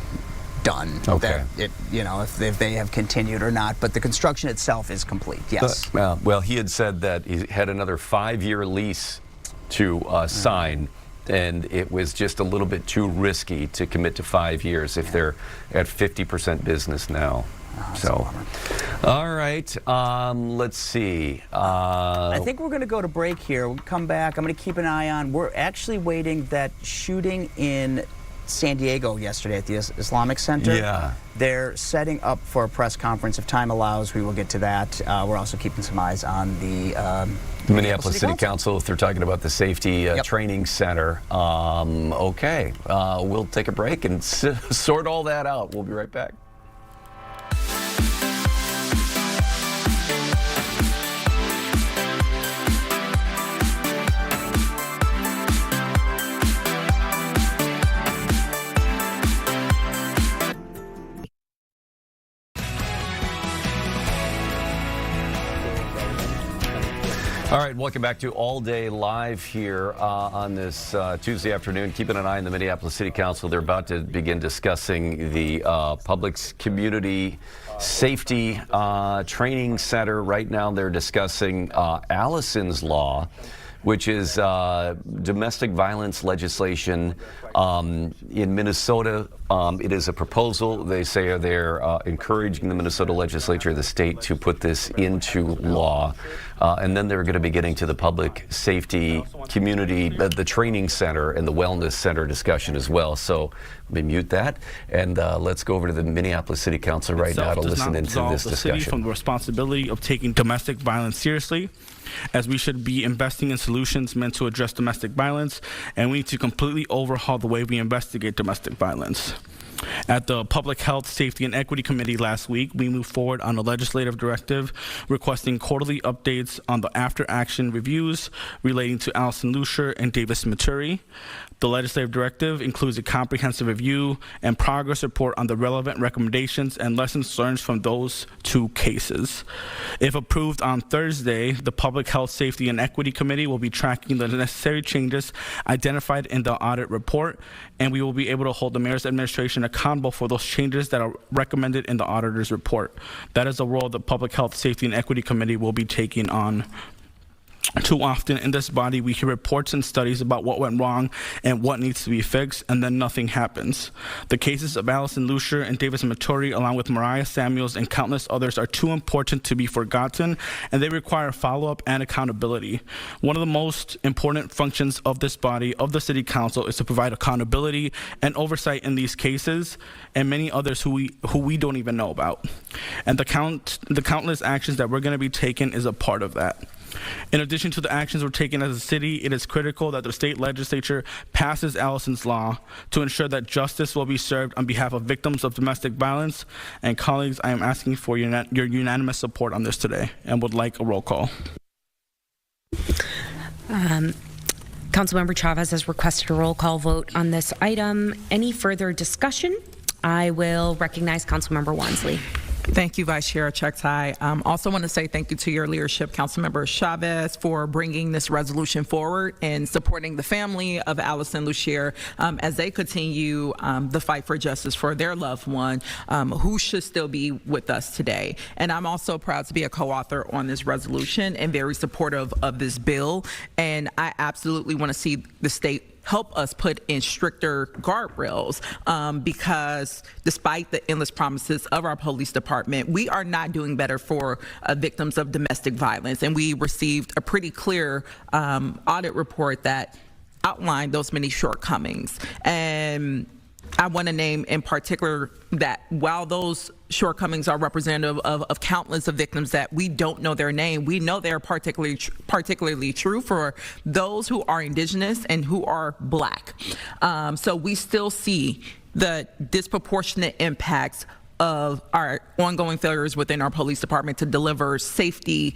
done. Okay. If they have continued or not, but the construction itself is complete. Yes. Well, he had said that he had another 5-year lease to sign, and it was just a little bit too risky to commit to 5 years if they're at 50% business now. All right, let's see. I think we're going to go to break here. We'll come back. I'm going to keep an eye on. We're actually waiting that shooting in San Diego yesterday at the Islamic Center. Yeah. They're setting up for a press conference. If time allows, we will get to that. We're also keeping some eyes on the Minneapolis City Council, if they're talking about the safety training center. Okay, we'll take a break and sort all that out. We'll be right back. All right, welcome back to All Day Live here on this Tuesday afternoon. Keeping an eye on the Minneapolis City Council. They're about to begin discussing the Public's Community Safety Training Center. Right now they're discussing Allison's Law, which is domestic violence legislation in Minnesota. It is a proposal. They say they're encouraging the Minnesota legislature, the state, to put this into law. And then they're going to be getting to the public safety community, the training center and the wellness center discussion as well. So let me mute that, and let's go over to the Minneapolis City Council right now to listen into this the city discussion. from the responsibility of taking domestic violence seriously, as we should be investing in solutions meant to address domestic violence, and we need to completely overhaul the way we investigate domestic violence. At the Public Health, Safety, and Equity Committee last week, we moved forward on a legislative directive requesting quarterly updates on the after-action reviews relating to Allison Lucier and Davis Maturi. The legislative directive includes a comprehensive review and progress report on the relevant recommendations and lessons learned from those two cases. If approved on Thursday, the Public Health, Safety, and Equity Committee will be tracking the necessary changes identified in the audit report, and we will be able to hold the mayor's administration accountable for those changes that are recommended in the auditor's report. That is the role the Public Health, Safety, and Equity Committee will be taking on. Too often in this body, we hear reports and studies about what went wrong and what needs to be fixed, and then nothing happens. The cases of Allison Lucier and Davis Maturi, along with Mariah Samuels and countless others, are too important to be forgotten, and they require follow-up and accountability. One of the most important functions of this body, of the City Council, is to provide accountability and oversight in these cases and many others who we don't even know about. And the countless actions that we're going to be taking is a part of that. In addition to the actions we're taking as a city, it is critical that the state legislature passes Allison's Law to ensure that justice will be served on behalf of victims of domestic violence. And colleagues, I am asking for your unanimous support on this today and would like a roll call. Councilmember Chavez has requested a roll call vote on this item. Any further discussion? I will recognize Councilmember Wansley. Thank you, Vice Chair Chuktai. Also want to say thank you to your leadership, Councilmember Chavez, for bringing this resolution forward and supporting the family of Allison Lucier as they continue the fight for justice for their loved one who should still be with us today. And I'm also proud to be a co-author on this resolution and very supportive of this bill. And I absolutely want to see the state help us put in stricter guardrails because despite the endless promises of our police department, we are not doing better for victims of domestic violence. And we received a pretty clear audit report that outlined those many shortcomings. And I want to name in particular that while those shortcomings are representative of countless of victims that we don't know their name, we know they're particularly true for those who are indigenous and who are Black. So we still see the disproportionate impacts of our ongoing failures within our police department to deliver safety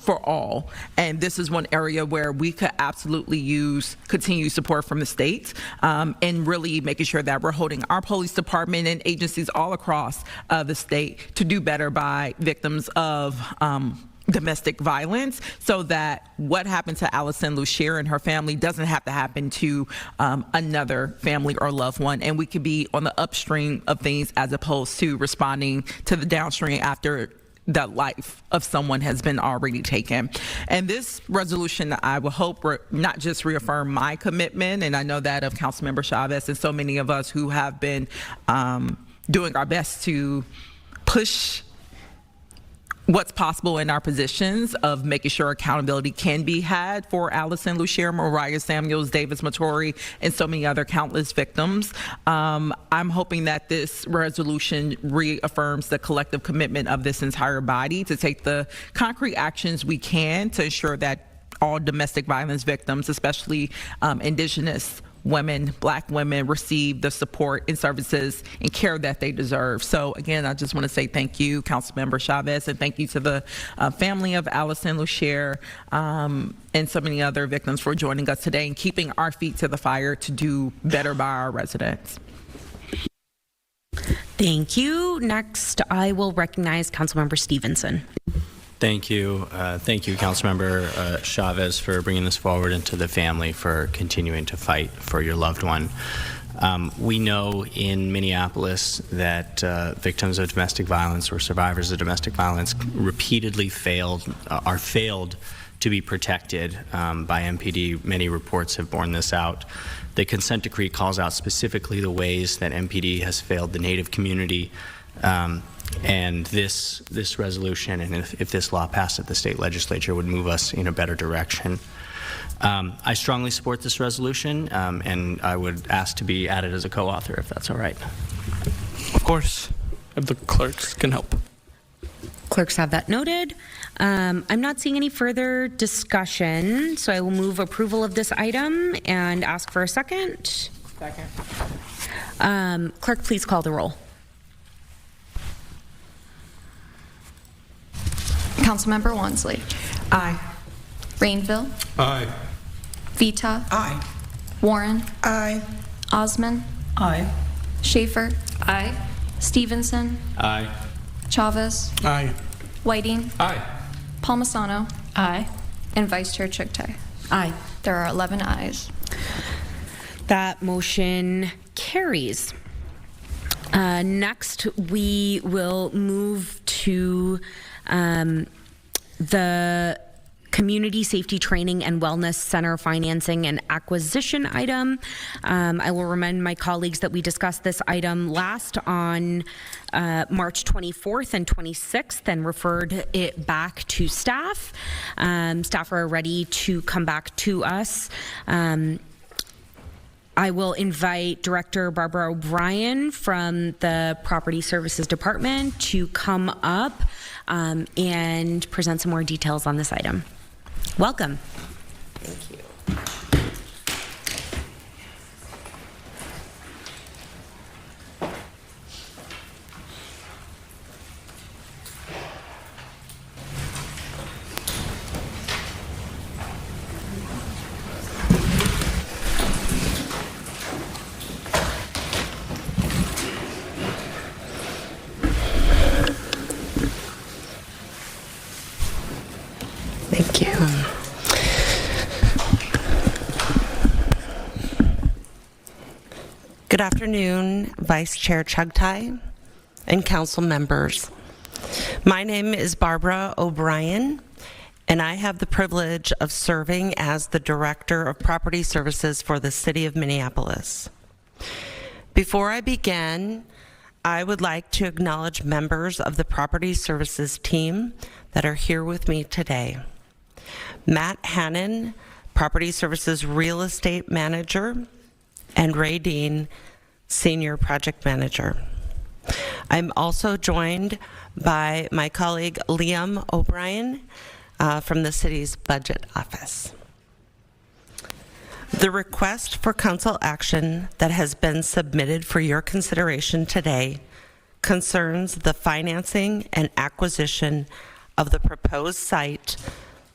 for all. And this is one area where we could absolutely use continued support from the state and really making sure that we're holding our police department and agencies all across the state to do better by victims of domestic violence, so that what happened to Allison Lucier and her family doesn't have to happen to another family or loved one, and we could be on the upstream of things as opposed to responding to the downstream after the life of someone has been already taken. And this resolution, I will hope, not just reaffirm my commitment, and I know that of Councilmember Chavez and so many of us who have been doing our best to push what's possible in our positions of making sure accountability can be had for Allison Lucier, Mariah Samuels, Davis Mattori, and so many other countless victims. I'm hoping that this resolution reaffirms the collective commitment of this entire body to take the concrete actions we can to ensure that all domestic violence victims, especially Indigenous women, Black women, receive the support and services and care that they deserve. So again, I just want to say thank you, Councilmember Chavez, and thank you to the family of Allison Lucier and so many other victims for joining us today and keeping our feet to the fire to do better by our residents. Thank you. Next, I will recognize Councilmember Stevenson. Thank you. Thank you, Councilmember Chavez, for bringing this forward, and to the family for continuing to fight for your loved one. We know in Minneapolis that victims of domestic violence or survivors of domestic violence repeatedly are failed to be protected by MPD. Many reports have borne this out. The consent decree calls out specifically the ways that MPD has failed the Native community. And this resolution, and if this law passed at the state legislature, would move us in a better direction. I strongly support this resolution, and I would ask to be added as a co-author, if that's all right. Of course, if the clerks can help. Clerks have that noted. I'm not seeing any further discussion, so I will move approval of this item and ask for a second. Second. Clerk, please call the roll. Councilmember Wansley. Aye. Rainville. Aye. Vita. Aye. Warren. Aye. Osman. Aye. Schaefer. Aye. Stevenson. Aye. Chavez. Aye. Whiting. Aye. Palmisano. Aye. And Vice Chair Chuktai. Aye. There are 11 ayes. That motion carries. Next, we will move to the Community Safety Training and Wellness Center financing and acquisition item. I will remind my colleagues that we discussed this item last on March 24th and 26th and referred it back to staff. Staff are ready to come back to us. I will invite Director Barbara O'Brien from the Property Services Department to come up and present some more details on this item. Welcome. Thank you. Thank you. Good afternoon, Vice Chair Chuktai and council members. My name is Barbara O'Brien, and I have the privilege of serving as the Director of Property Services for the City of Minneapolis. Before I begin, I would like to acknowledge members of the Property Services team that are here with me today. Matt Hannon, Property Services Real Estate Manager, and Ray Dean, Senior Project Manager. I'm also joined by my colleague Liam O'Brien from the city's budget office. The request for council action that has been submitted for your consideration today concerns the financing and acquisition of the proposed site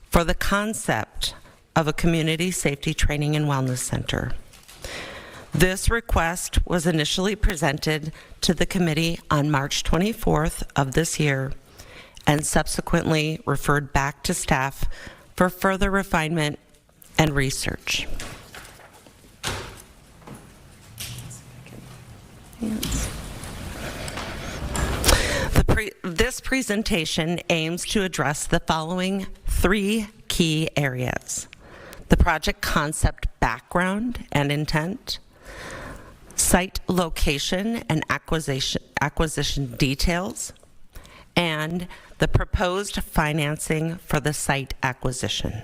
for the concept of a community safety training and wellness center. This request was initially presented to the committee on March 24th of this year and subsequently referred back to staff for further refinement and research. This presentation aims to address the following 3 key areas: the project concept background and intent, site location and acquisition details, and the proposed financing for the site acquisition.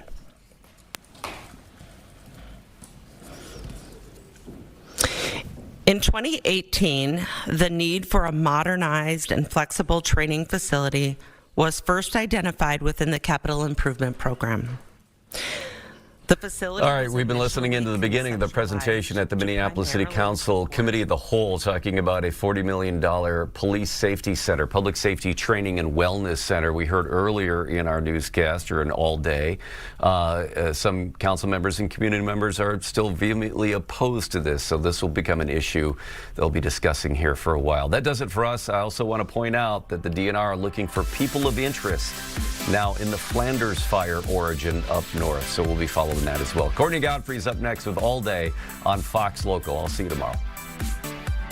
In 2018, the need for a modernized and flexible training facility was first identified within the Capital Improvement Program. The facility. All right, we've been listening into the beginning of the presentation at the Minneapolis City Council Committee of the Whole, talking about a $40 million police safety center, public safety training and wellness center. We heard earlier in our newscast, or in all day, some council members and community members are still vehemently opposed to this, so this will become an issue they'll be discussing here for a while. That does it for us. I also want to point out that the DNR are looking for people of interest now in the Flanders fire origin up north, so we'll be following that as well. Courtney Godfrey's up next with All Day on Fox Local. I'll see you tomorrow.